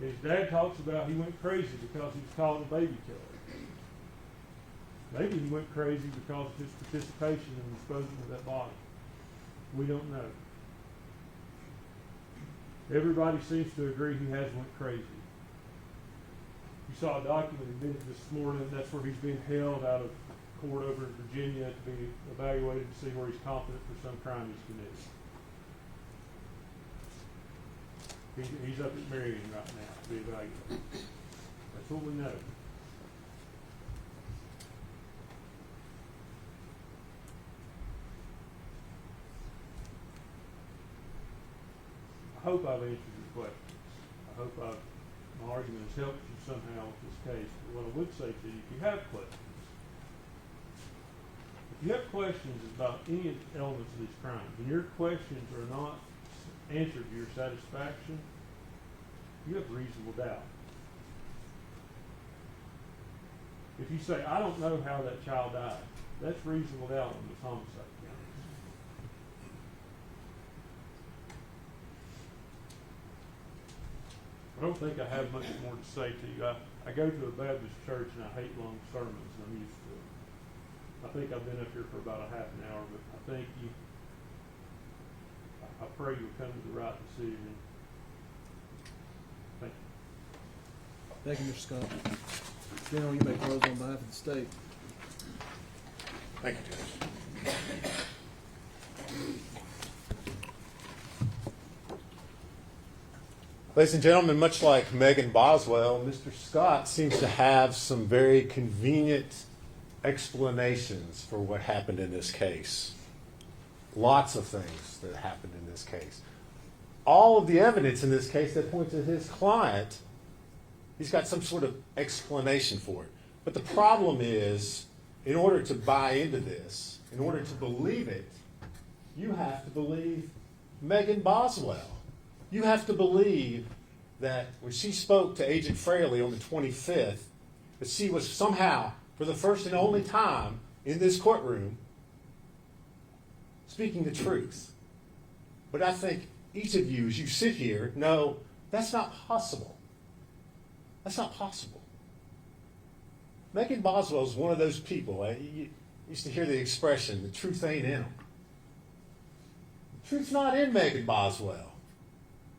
His dad talks about he went crazy because he was called a baby killer. Maybe he went crazy because of his participation in disposing of that body. We don't know. Everybody seems to agree he has went crazy. You saw a document admitted this morning. That's where he's being held out of court over in Virginia to be evaluated to see where he's competent for some crime he's committed. He's up at Marion right now to be evaluated. That's what we know. I hope I've answered your questions. I hope my argument has helped you somehow with this case. But what I would say to you, if you have questions about any elements of these crimes, and your questions are not answered to your satisfaction, you have reasonable doubt. If you say, I don't know how that child died, that's reasonable doubt on this homicide count. I don't think I have much more to say to you. I go to a Baptist church and I hate long sermons, and I'm used to it. I think I've been up here for about a half an hour, but I think I pray you'll come to the right decision. Thank you. Thank you, Mr. Scott. General, you may close on behalf of the state. Thank you, Judge. Ladies and gentlemen, much like Megan Boswell, Mr. Scott seems to have some very convenient explanations for what happened in this case. Lots of things that happened in this case. All of the evidence in this case that points to his client, he's got some sort of explanation for it. But the problem is, in order to buy into this, in order to believe it, you have to believe Megan Boswell. You have to believe that when she spoke to Agent Fraley on the 25th, that she was somehow, for the first and only time in this courtroom, speaking the truth. But I think each of you, as you sit here, know that's not possible. That's not possible. Megan Boswell is one of those people. You used to hear the expression, the truth ain't in them. The truth's not in Megan Boswell.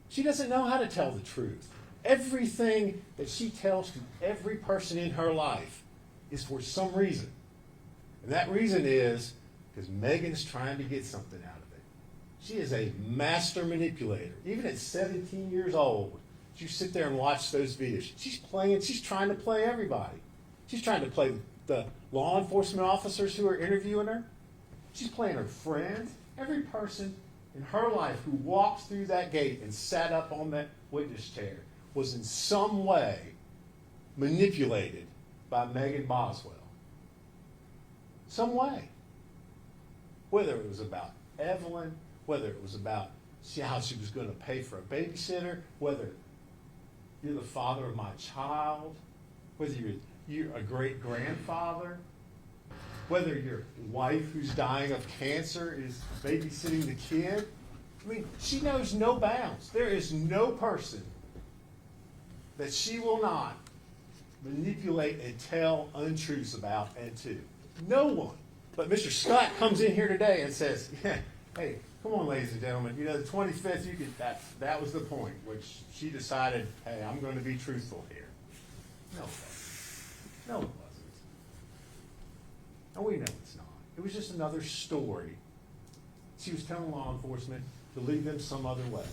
She doesn't know how to tell the truth. Everything that she tells to every person in her life is for some reason. And that reason is because Megan's trying to get something out of it. She is a master manipulator. Even at 17 years old, you sit there and watch those videos. She's trying to play everybody. She's trying to play the law enforcement officers who are interviewing her. She's playing her friends. Every person in her life who walked through that gate and sat up on that witness chair was in some way manipulated by Megan Boswell. Some way. Whether it was about Evelyn, whether it was about how she was going to pay for a babysitter, whether you're the father of my child, whether you're a great-grandfather, whether your wife who's dying of cancer is babysitting the kid. I mean, she knows no bounds. There is no person that she will not manipulate and tell untruths about and to. No one. But Mr. Scott comes in here today and says, yeah, hey, come on, ladies and gentlemen, the 25th, that was the point, which she decided, hey, I'm going to be truthful here. No, it wasn't. And we know it's not. It was just another story. She was telling law enforcement to lead them some other way.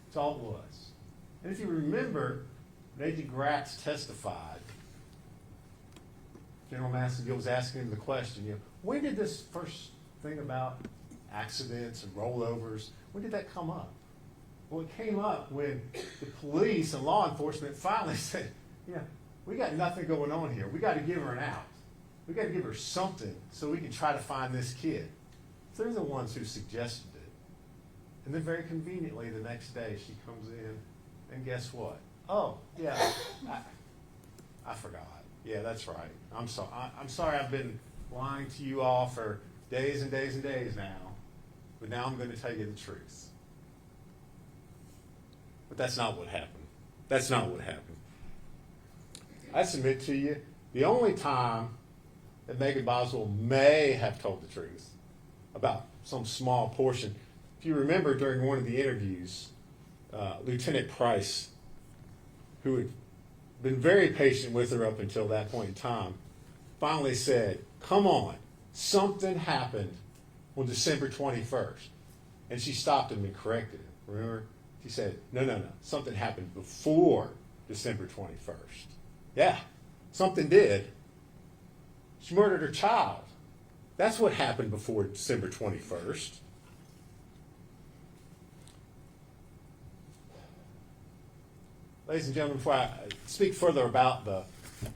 That's all it was. And if you remember, when Agent Gratz testified, General Massengill was asking him the question, when did this first thing about accidents and rollovers, when did that come up? Well, it came up when the police and law enforcement finally said, we got nothing going on here. We got to give her an out. We got to give her something so we can try to find this kid. So they're the ones who suggested it. And then very conveniently the next day she comes in and guess what? Oh, yeah, I forgot. Yeah, that's right. I'm sorry I've been lying to you all for days and days and days now. But now I'm going to tell you the truth. But that's not what happened. That's not what happened. I submit to you, the only time that Megan Boswell may have told the truth about some small portion, if you remember during one of the interviews, Lieutenant Price, who had been very patient with her up until that point in time, finally said, come on, something happened on December 21st. And she stopped him and corrected him. Remember? She said, no, something happened before December 21st. Yeah, something did. She murdered her child. That's what happened before December 21st. Ladies and gentlemen, before I speak further about the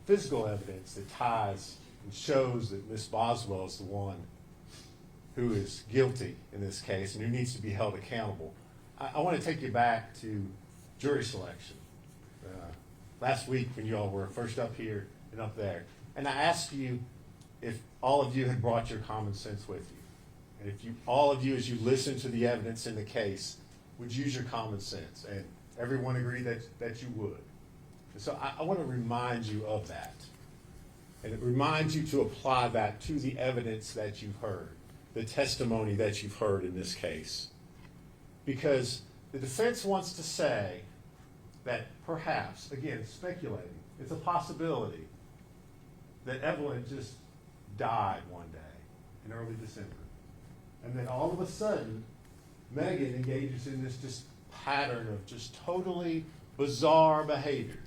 physical evidence that ties and shows that Miss Boswell is the one who is guilty in this case and who needs to be held accountable, I want to take you back to jury selection. Last week when you all were first up here and up there, and I asked you if all of you had brought your common sense with you. And if all of you, as you listen to the evidence in the case, would use your common sense. And everyone agreed that you would. And so I want to remind you of that. And it reminds you to apply that to the evidence that you've heard, the testimony that you've heard in this case. Because the defense wants to say that perhaps, again, speculating, it's a possibility that Evelyn just died one day in early December. And then all of a sudden, Megan engages in this just pattern of just totally bizarre behavior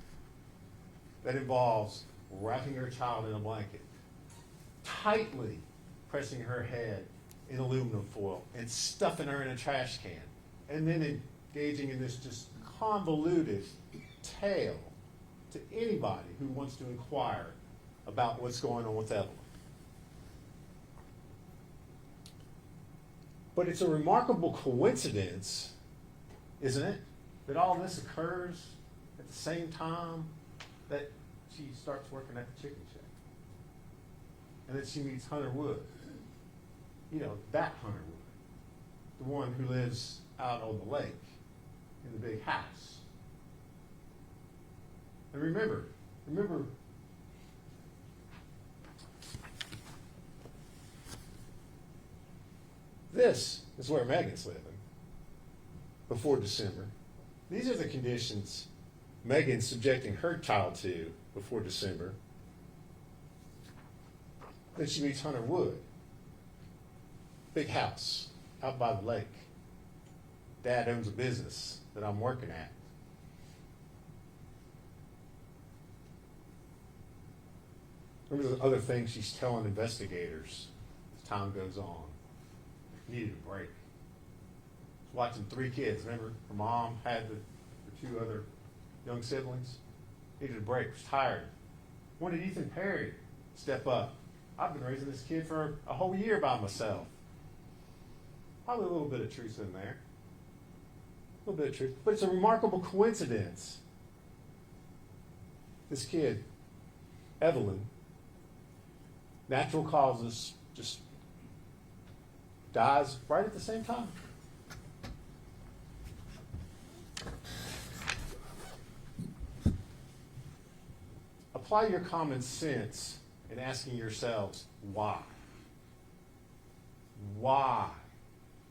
that involves wrapping her child in a blanket, tightly pressing her head in aluminum foil and stuffing her in a trash can, and then engaging in this just convoluted tale to anybody who wants to inquire about what's going on with Evelyn. But it's a remarkable coincidence, isn't it, that all this occurs at the same time that she starts working at the chicken shack. And then she meets Hunter Wood. You know, that Hunter Wood. The one who lives out on the lake in the big house. And remember, this is where Megan's living before December. These are the conditions Megan's subjecting her child to before December. Then she meets Hunter Wood. Big house out by the lake. Dad owns a business that I'm working at. Remember the other things she's telling investigators as time goes on. Needed a break. Was watching 3 kids. Remember, her mom had the 2 other young siblings. Needed a break. Was tired. Wanted Ethan Perry to step up. I've been raising this kid for a whole year by myself. Probably a little bit of truth in there. A little bit of truth. But it's a remarkable coincidence. This kid, Evelyn, natural causes, just dies right at the same time. Apply your common sense in asking yourselves why. Why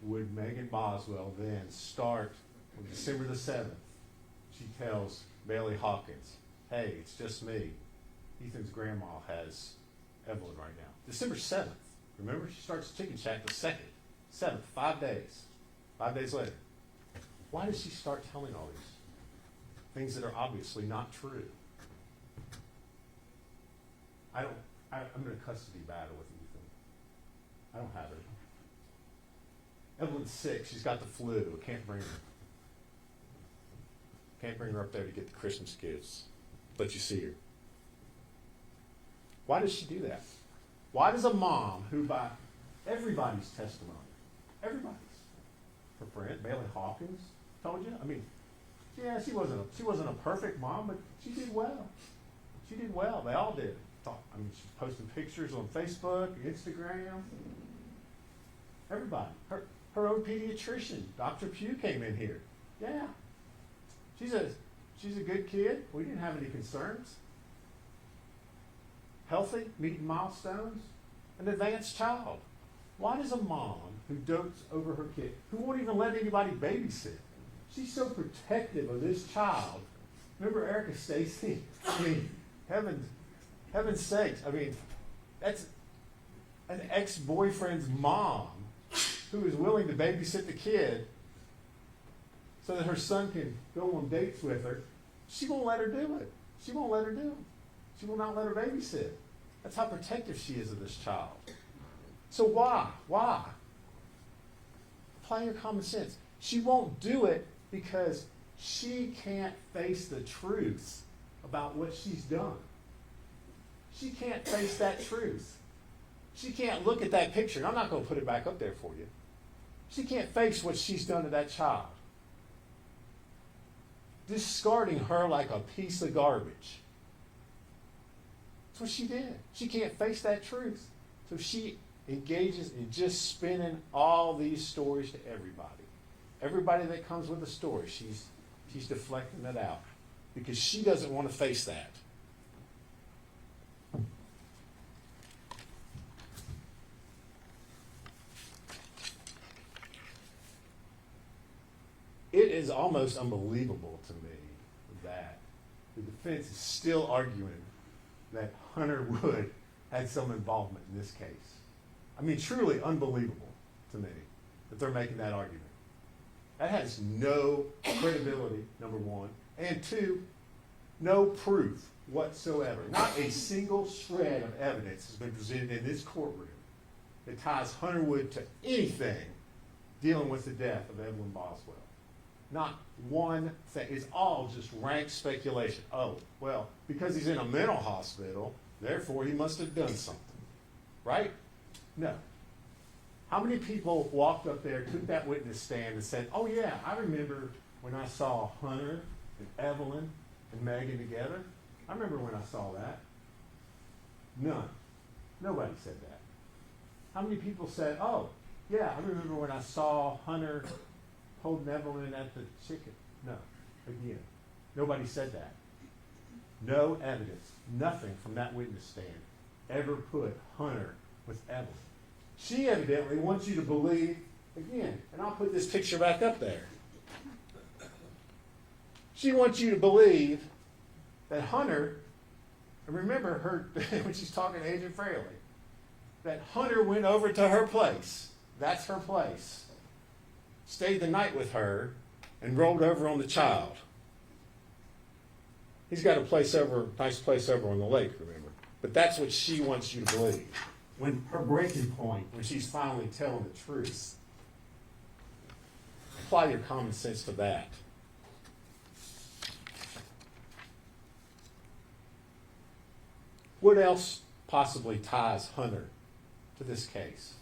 would Megan Boswell then start on December the 7th? She tells Bailey Hawkins, hey, it's just me. Ethan's grandma has Evelyn right now. December 7th. Remember, she starts Chicken Shack the 2nd. 7th, 5 days. 5 days later. Why does she start telling all these things that are obviously not true? I'm in a custody battle with Ethan. I don't have her. Evelyn's sick. She's got the flu. I can't bring her. Can't bring her up there to get the Christmas gifts. Let you see her. Why does she do that? Why does a mom who, by everybody's testimony, everybody's, her friend Bailey Hawkins told you, I mean, yeah, she wasn't a perfect mom, but she did well. She did well. They all did. I mean, she's posting pictures on Facebook, Instagram. Everybody. Her own pediatrician, Dr. Pugh, came in here. Yeah. She's a good kid. We didn't have any concerns. Healthy, meeting milestones, an advanced child. Why does a mom who dotes over her kid, who won't even let anybody babysit, she's so protective of this child? Remember Erica Stacy? I mean, heaven's sakes. I mean, that's an ex-boyfriend's mom who is willing to babysit the kid so that her son can go on dates with her. She won't let her do it. She won't let her do it. She will not let her babysit. That's how protective she is of this child. So why? Why? Apply your common sense. She won't do it because she can't face the truth about what she's done. She can't face that truth. She can't look at that picture, and I'm not going to put it back up there for you. She can't face what she's done to that child. Discarding her like a piece of garbage. That's what she did. She can't face that truth. So she engages in just spinning all these stories to everybody. Everybody that comes with a story, she's deflecting it out because she doesn't want to face that. It is almost unbelievable to me that the defense is still arguing that Hunter Wood had some involvement in this case. I mean, truly unbelievable to me that they're making that argument. That has no credibility, number one. And two, No proof whatsoever. Not a single shred of evidence has been presented in this courtroom that ties Hunter Wood to anything dealing with the death of Evelyn Boswell. Not one thing. It's all just rank speculation. Oh, well, because he's in a mental hospital, therefore he must have done something. Right? No. How many people walked up there, took that witness stand, and said, oh, yeah, I remember when I saw Hunter and Evelyn and Megan together? I remember when I saw that. None. Nobody said that. How many people said, oh, yeah, I remember when I saw Hunter holding Evelyn at the chicken? No. Again, nobody said that. No evidence, nothing from that witness stand ever put Hunter with Evelyn. She evidently wants you to believe, again, and I'll put this picture back up there. She wants you to believe that Hunter, and remember her when she's talking to Agent Fraley, that Hunter went over to her place. That's her place. Stayed the night with her and rolled over on the child. He's got a place over, nice place over on the lake, remember. But that's what she wants you to believe. When her breaking point, when she's finally telling the truth. Apply your common sense to that. What else possibly ties Hunter to this case?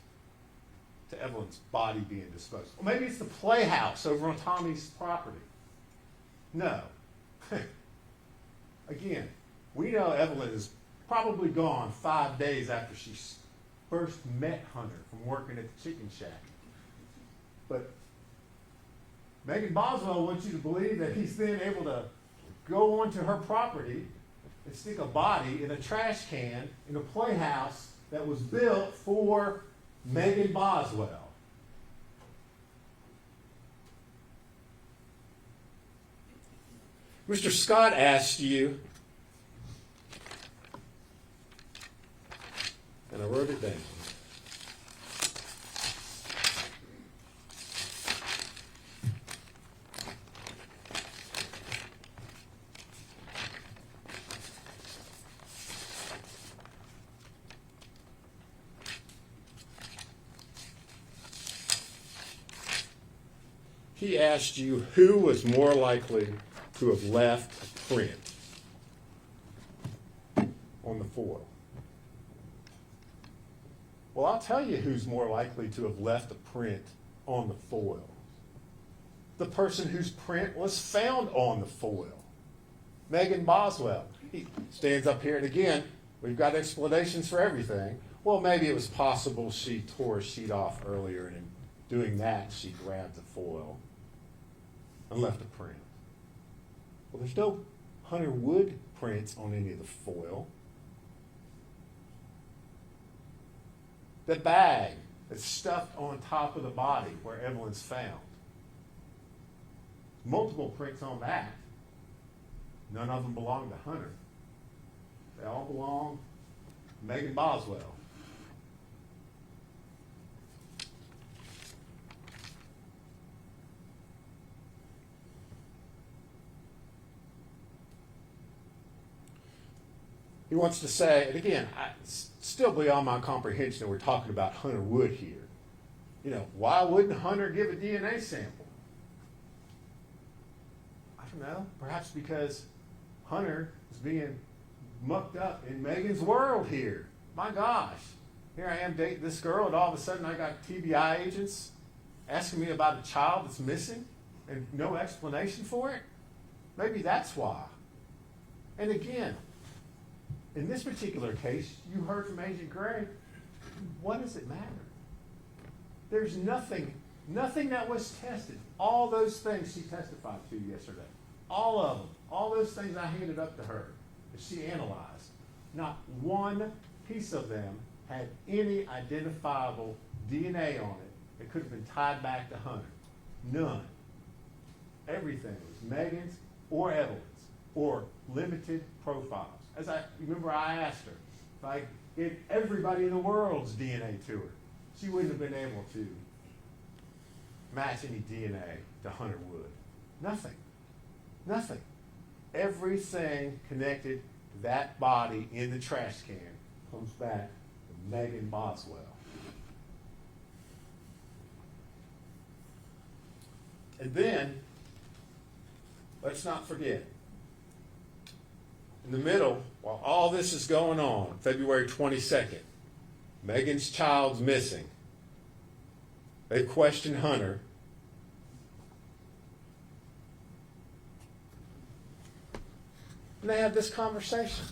To Evelyn's body being disposed of? Or maybe it's the playhouse over on Tommy's property. No. Again, we know Evelyn is probably gone 5 days after she first met Hunter from working at the chicken shack. But Megan Boswell wants you to believe that he's then able to go onto her property and stick a body in a trash can in a playhouse that was built for Megan Boswell. Mr. Scott asked you, and I wrote it down. He asked you who was more likely to have left a print on the foil. Well, I'll tell you who's more likely to have left a print on the foil. The person whose print was found on the foil. Megan Boswell. He stands up here, and again, we've got explanations for everything. Well, maybe it was possible she tore a sheet off earlier, and in doing that, she grabbed the foil and left a print. Well, there's no Hunter Wood prints on any of the foil. The bag that's stuffed on top of the body where Evelyn's found. Multiple prints on that. None of them belong to Hunter. They all belong to Megan Boswell. He wants to say, and again, it's still beyond my comprehension that we're talking about Hunter Wood here. You know, why wouldn't Hunter give a DNA sample? I don't know. Perhaps because Hunter is being mucked up in Megan's world here. My gosh. Here I am dating this girl, and all of a sudden I got TBI agents asking me about a child that's missing and no explanation for it. Maybe that's why. And again, in this particular case, you heard from Agent Gray, what does it matter? There's nothing that was tested. All those things she testified to yesterday, all of them, all those things I handed up to her that she analyzed, not one piece of them had any identifiable DNA on it that could have been tied back to Hunter. None. Everything was Megan's or Evelyn's or limited profiles. As I remember, I asked her if I gave everybody in the world's DNA to her, she wouldn't have been able to match any DNA to Hunter Wood. Nothing. Nothing. everything connected to that body in the trash can comes back to Megan Boswell. And then, let's not forget, in the middle, while all this is going on, February 22nd, Megan's child's missing. They question Hunter. And they have this conversation.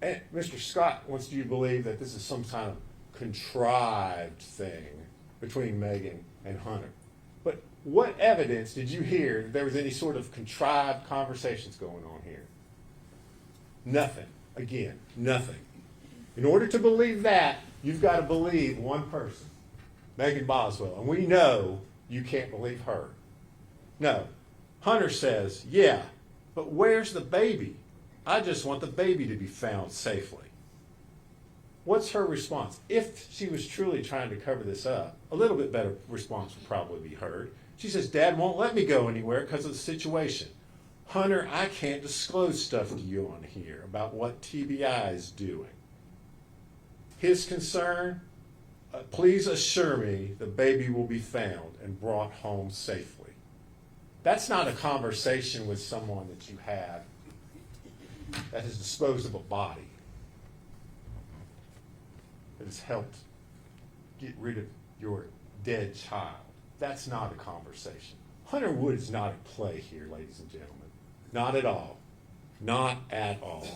And Mr. Scott wants you to believe that this is some kind of contrived thing between Megan and Hunter. But what evidence did you hear that there was any sort of contrived conversations going on here? Nothing. Again, nothing. In order to believe that, you've got to believe one person, Megan Boswell. And we know you can't believe her. No. Hunter says, yeah, but where's the baby? I just want the baby to be found safely. What's her response? If she was truly trying to cover this up, a little bit better response would probably be heard. She says, Dad won't let me go anywhere because of the situation. Hunter, I can't disclose stuff to you on here about what TBI is doing. His concern, please assure me the baby will be found and brought home safely. That's not a conversation with someone that you have that has disposed of a body, that has helped get rid of your dead child. That's not a conversation. Hunter Wood is not at play here, ladies and gentlemen. Not at all. Not at all.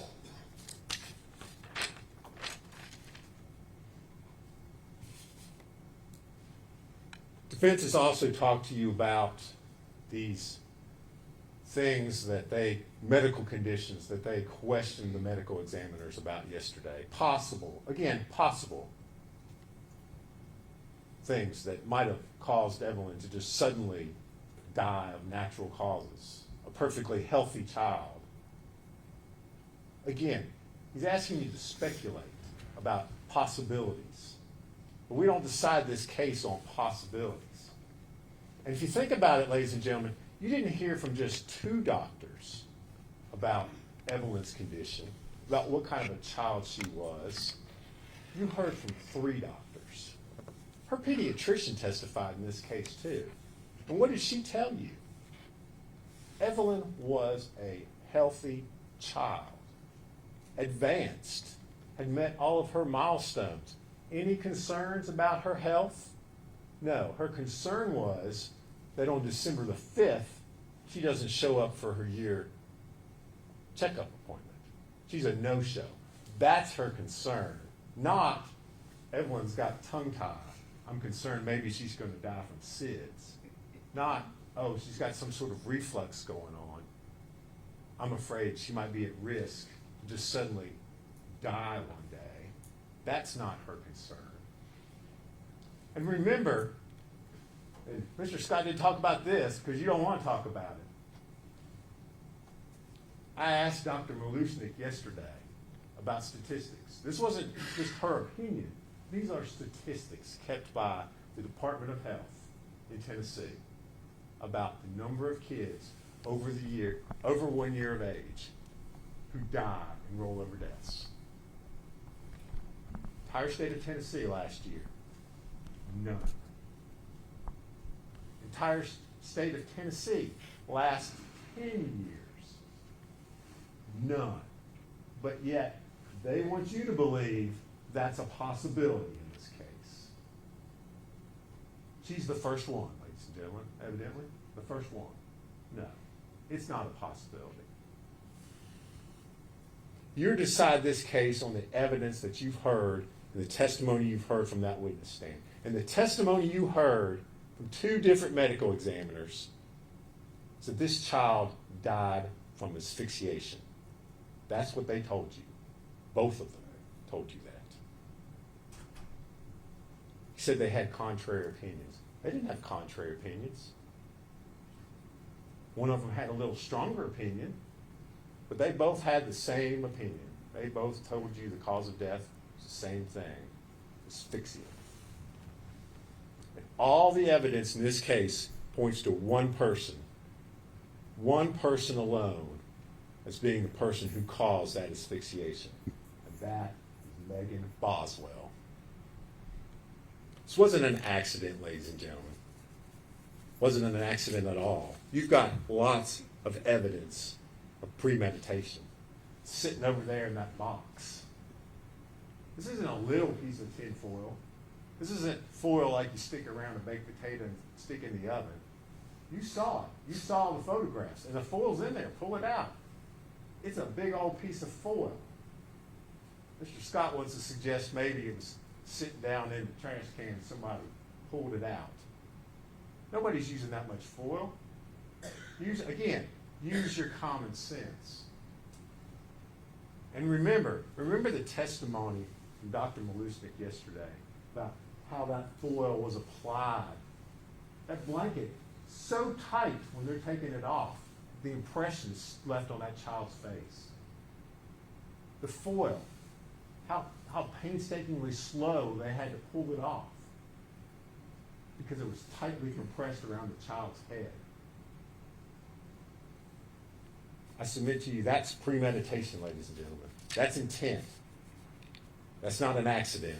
Defense has also talked to you about these things that medical conditions that they questioned the medical examiners about yesterday. Possible things that might have caused Evelyn to just suddenly die of natural causes. A perfectly healthy child. Again, he's asking you to speculate about possibilities. But we don't decide this case on possibilities. And if you think about it, ladies and gentlemen, you didn't hear from just 2 doctors about Evelyn's condition, about what kind of a child she was. You heard from 3 doctors. Her pediatrician testified in this case too. And what did she tell you? Evelyn was a healthy child, advanced, had met all of her milestones. Any concerns about her health? No, her concern was that on December the 5th, she doesn't show up for her year checkup appointment. She's a no-show. That's her concern, not Evelyn's got tongue-tied. I'm concerned maybe she's going to die from SIDS. Not, oh, she's got some sort of reflux going on. I'm afraid she might be at risk to just suddenly die one day. That's not her concern. And remember, and Mr. Scott didn't talk about this because you don't want to talk about it. I asked Dr. Malushnik yesterday about statistics. This wasn't just her opinion. These are statistics kept by the Department of Health in Tennessee about the number of kids over 1 year of age who died in rollover deaths. Entire state of Tennessee last year, none. Entire state of Tennessee last 10 years, none. But yet, they want you to believe that's a possibility in this case. She's the first one, ladies and gentlemen, evidently. The first one. No, it's not a possibility. You decide this case on the evidence that you've heard and the testimony you've heard from that witness stand. And the testimony you heard from 2 different medical examiners is that this child died from asphyxiation. That's what they told you. Both of them told you that. He said they had contrary opinions. They didn't have contrary opinions. One of them had a little stronger opinion, but they both had the same opinion. They both told you the cause of death was the same thing, asphyxia. And all the evidence in this case points to one person, one person alone as being the person who caused that asphyxiation, and that is Megan Boswell. This wasn't an accident, ladies and gentlemen. Wasn't an accident at all. You've got lots of evidence of premeditation sitting over there in that box. This isn't a little piece of tin foil. This isn't foil like you stick around a baked potato and stick in the oven. You saw it. You saw the photographs. And the foil's in there. Pull it out. It's a big old piece of foil. Mr. Scott wants to suggest maybe it was sitting down in the trash can and somebody pulled it out. Nobody's using that much foil. Use your common sense. And remember the testimony from Dr. Malusnik yesterday about how that foil was applied. That blanket, so tight when they're taking it off, the impressions left on that child's face. The foil, how painstakingly slow they had to pull it off because it was tightly compressed around the child's head. I submit to you, that's premeditation, ladies and gentlemen. That's intent. That's not an accident.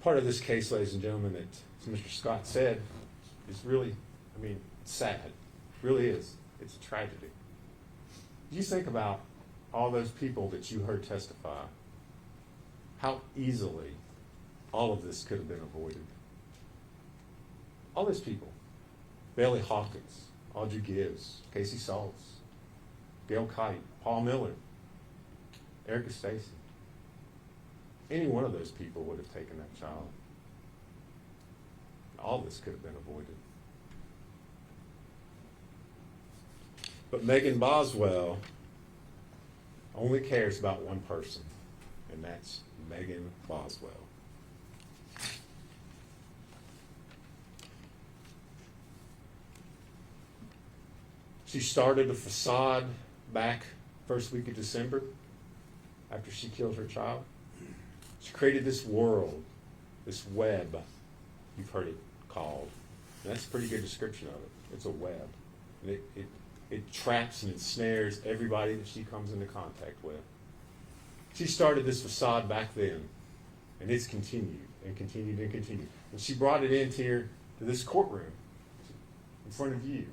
Part of this case, ladies and gentlemen, that, as Mr. Scott said, is really, it's sad. It really is. It's a tragedy. You think about all those people that you heard testify, how easily all of this could have been avoided. All those people. Bailey Hawkins, Audrey Gibbs, Casey Saltz, Gail Kite, Paul Miller, Erica Stacy. Any one of those people would have taken that child. All this could have been avoided. But Megan Boswell only cares about one person, and that's Megan Boswell. She started a facade back first week of December after she killed her child. She created this world, this web, you've heard it called. And that's a pretty good description of it. It's a web. And it traps and ensnares everybody that she comes into contact with. She started this facade back then, and it's continued and continued and continued. And she brought it in here to this courtroom in front of you.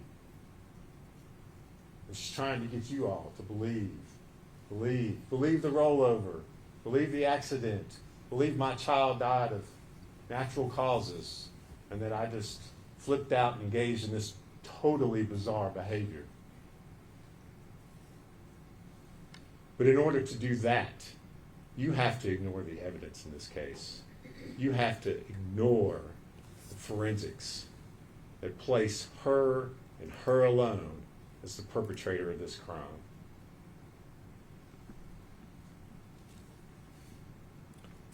And she's trying to get you all to believe the rollover, believe the accident, believe my child died of natural causes, and that I just flipped out and engaged in this totally bizarre behavior. But in order to do that, you have to ignore the evidence in this case. You have to ignore the forensics that place her and her alone as the perpetrator of this crime.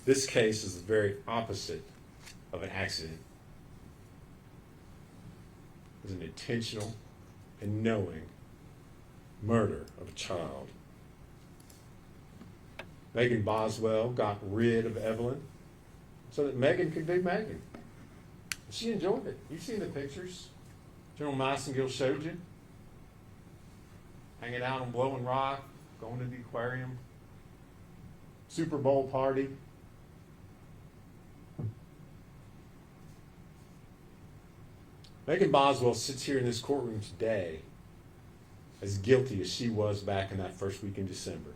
This case is the very opposite of an accident. It's an intentional and knowing murder of a child. Megan Boswell got rid of Evelyn so that Megan could be Megan. She enjoyed it. You've seen the pictures General Massengill showed you. Hanging out on Blowing Rock, going to the aquarium, Super Bowl party. Megan Boswell sits here in this courtroom today as guilty as she was back in that first week in December.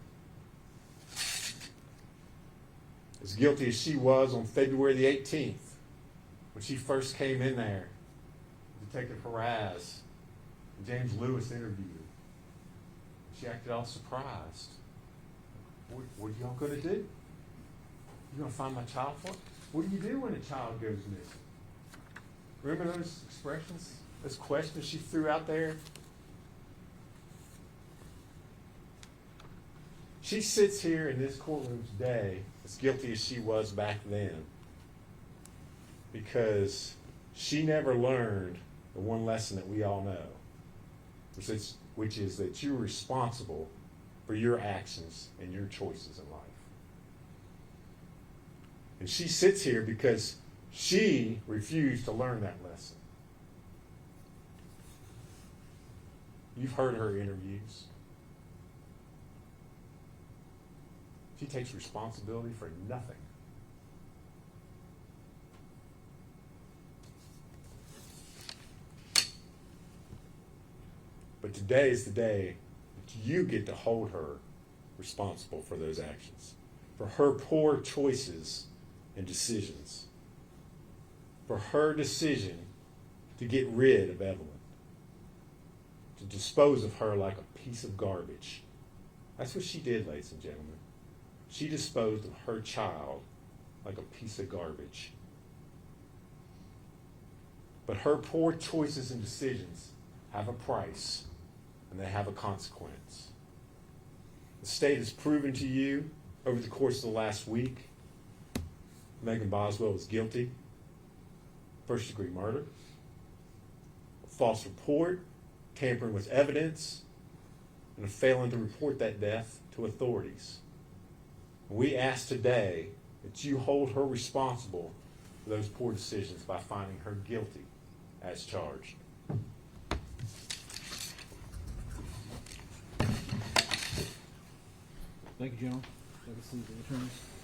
As guilty as she was on February the 18th when she first came in there. Detective Haraz and James Lewis interviewed her. She acted all surprised. What are y'all going to do? You going to find my child for? What do you do when a child goes missing? Remember those expressions, those questions she threw out there? She sits here in this courtroom today as guilty as she was back then because she never learned the one lesson that we all know, which is that you're responsible for your actions and your choices in life. And she sits here because she refused to learn that lesson. You've heard her interviews. She takes responsibility for nothing. But today is the day that you get to hold her responsible for those actions, for her poor choices and decisions, for her decision to get rid of Evelyn, to dispose of her like a piece of garbage. That's what she did, ladies and gentlemen. She disposed of her child like a piece of garbage. But her poor choices and decisions have a price, and they have a consequence. The state has proven to you over the course of the last week, Megan Boswell was guilty. First-degree murder, a false report, tampering with evidence, and a failing to report that death to authorities. We ask today that you hold her responsible for those poor decisions by finding her guilty as charged. Thank you, General. Have a seat, attorneys.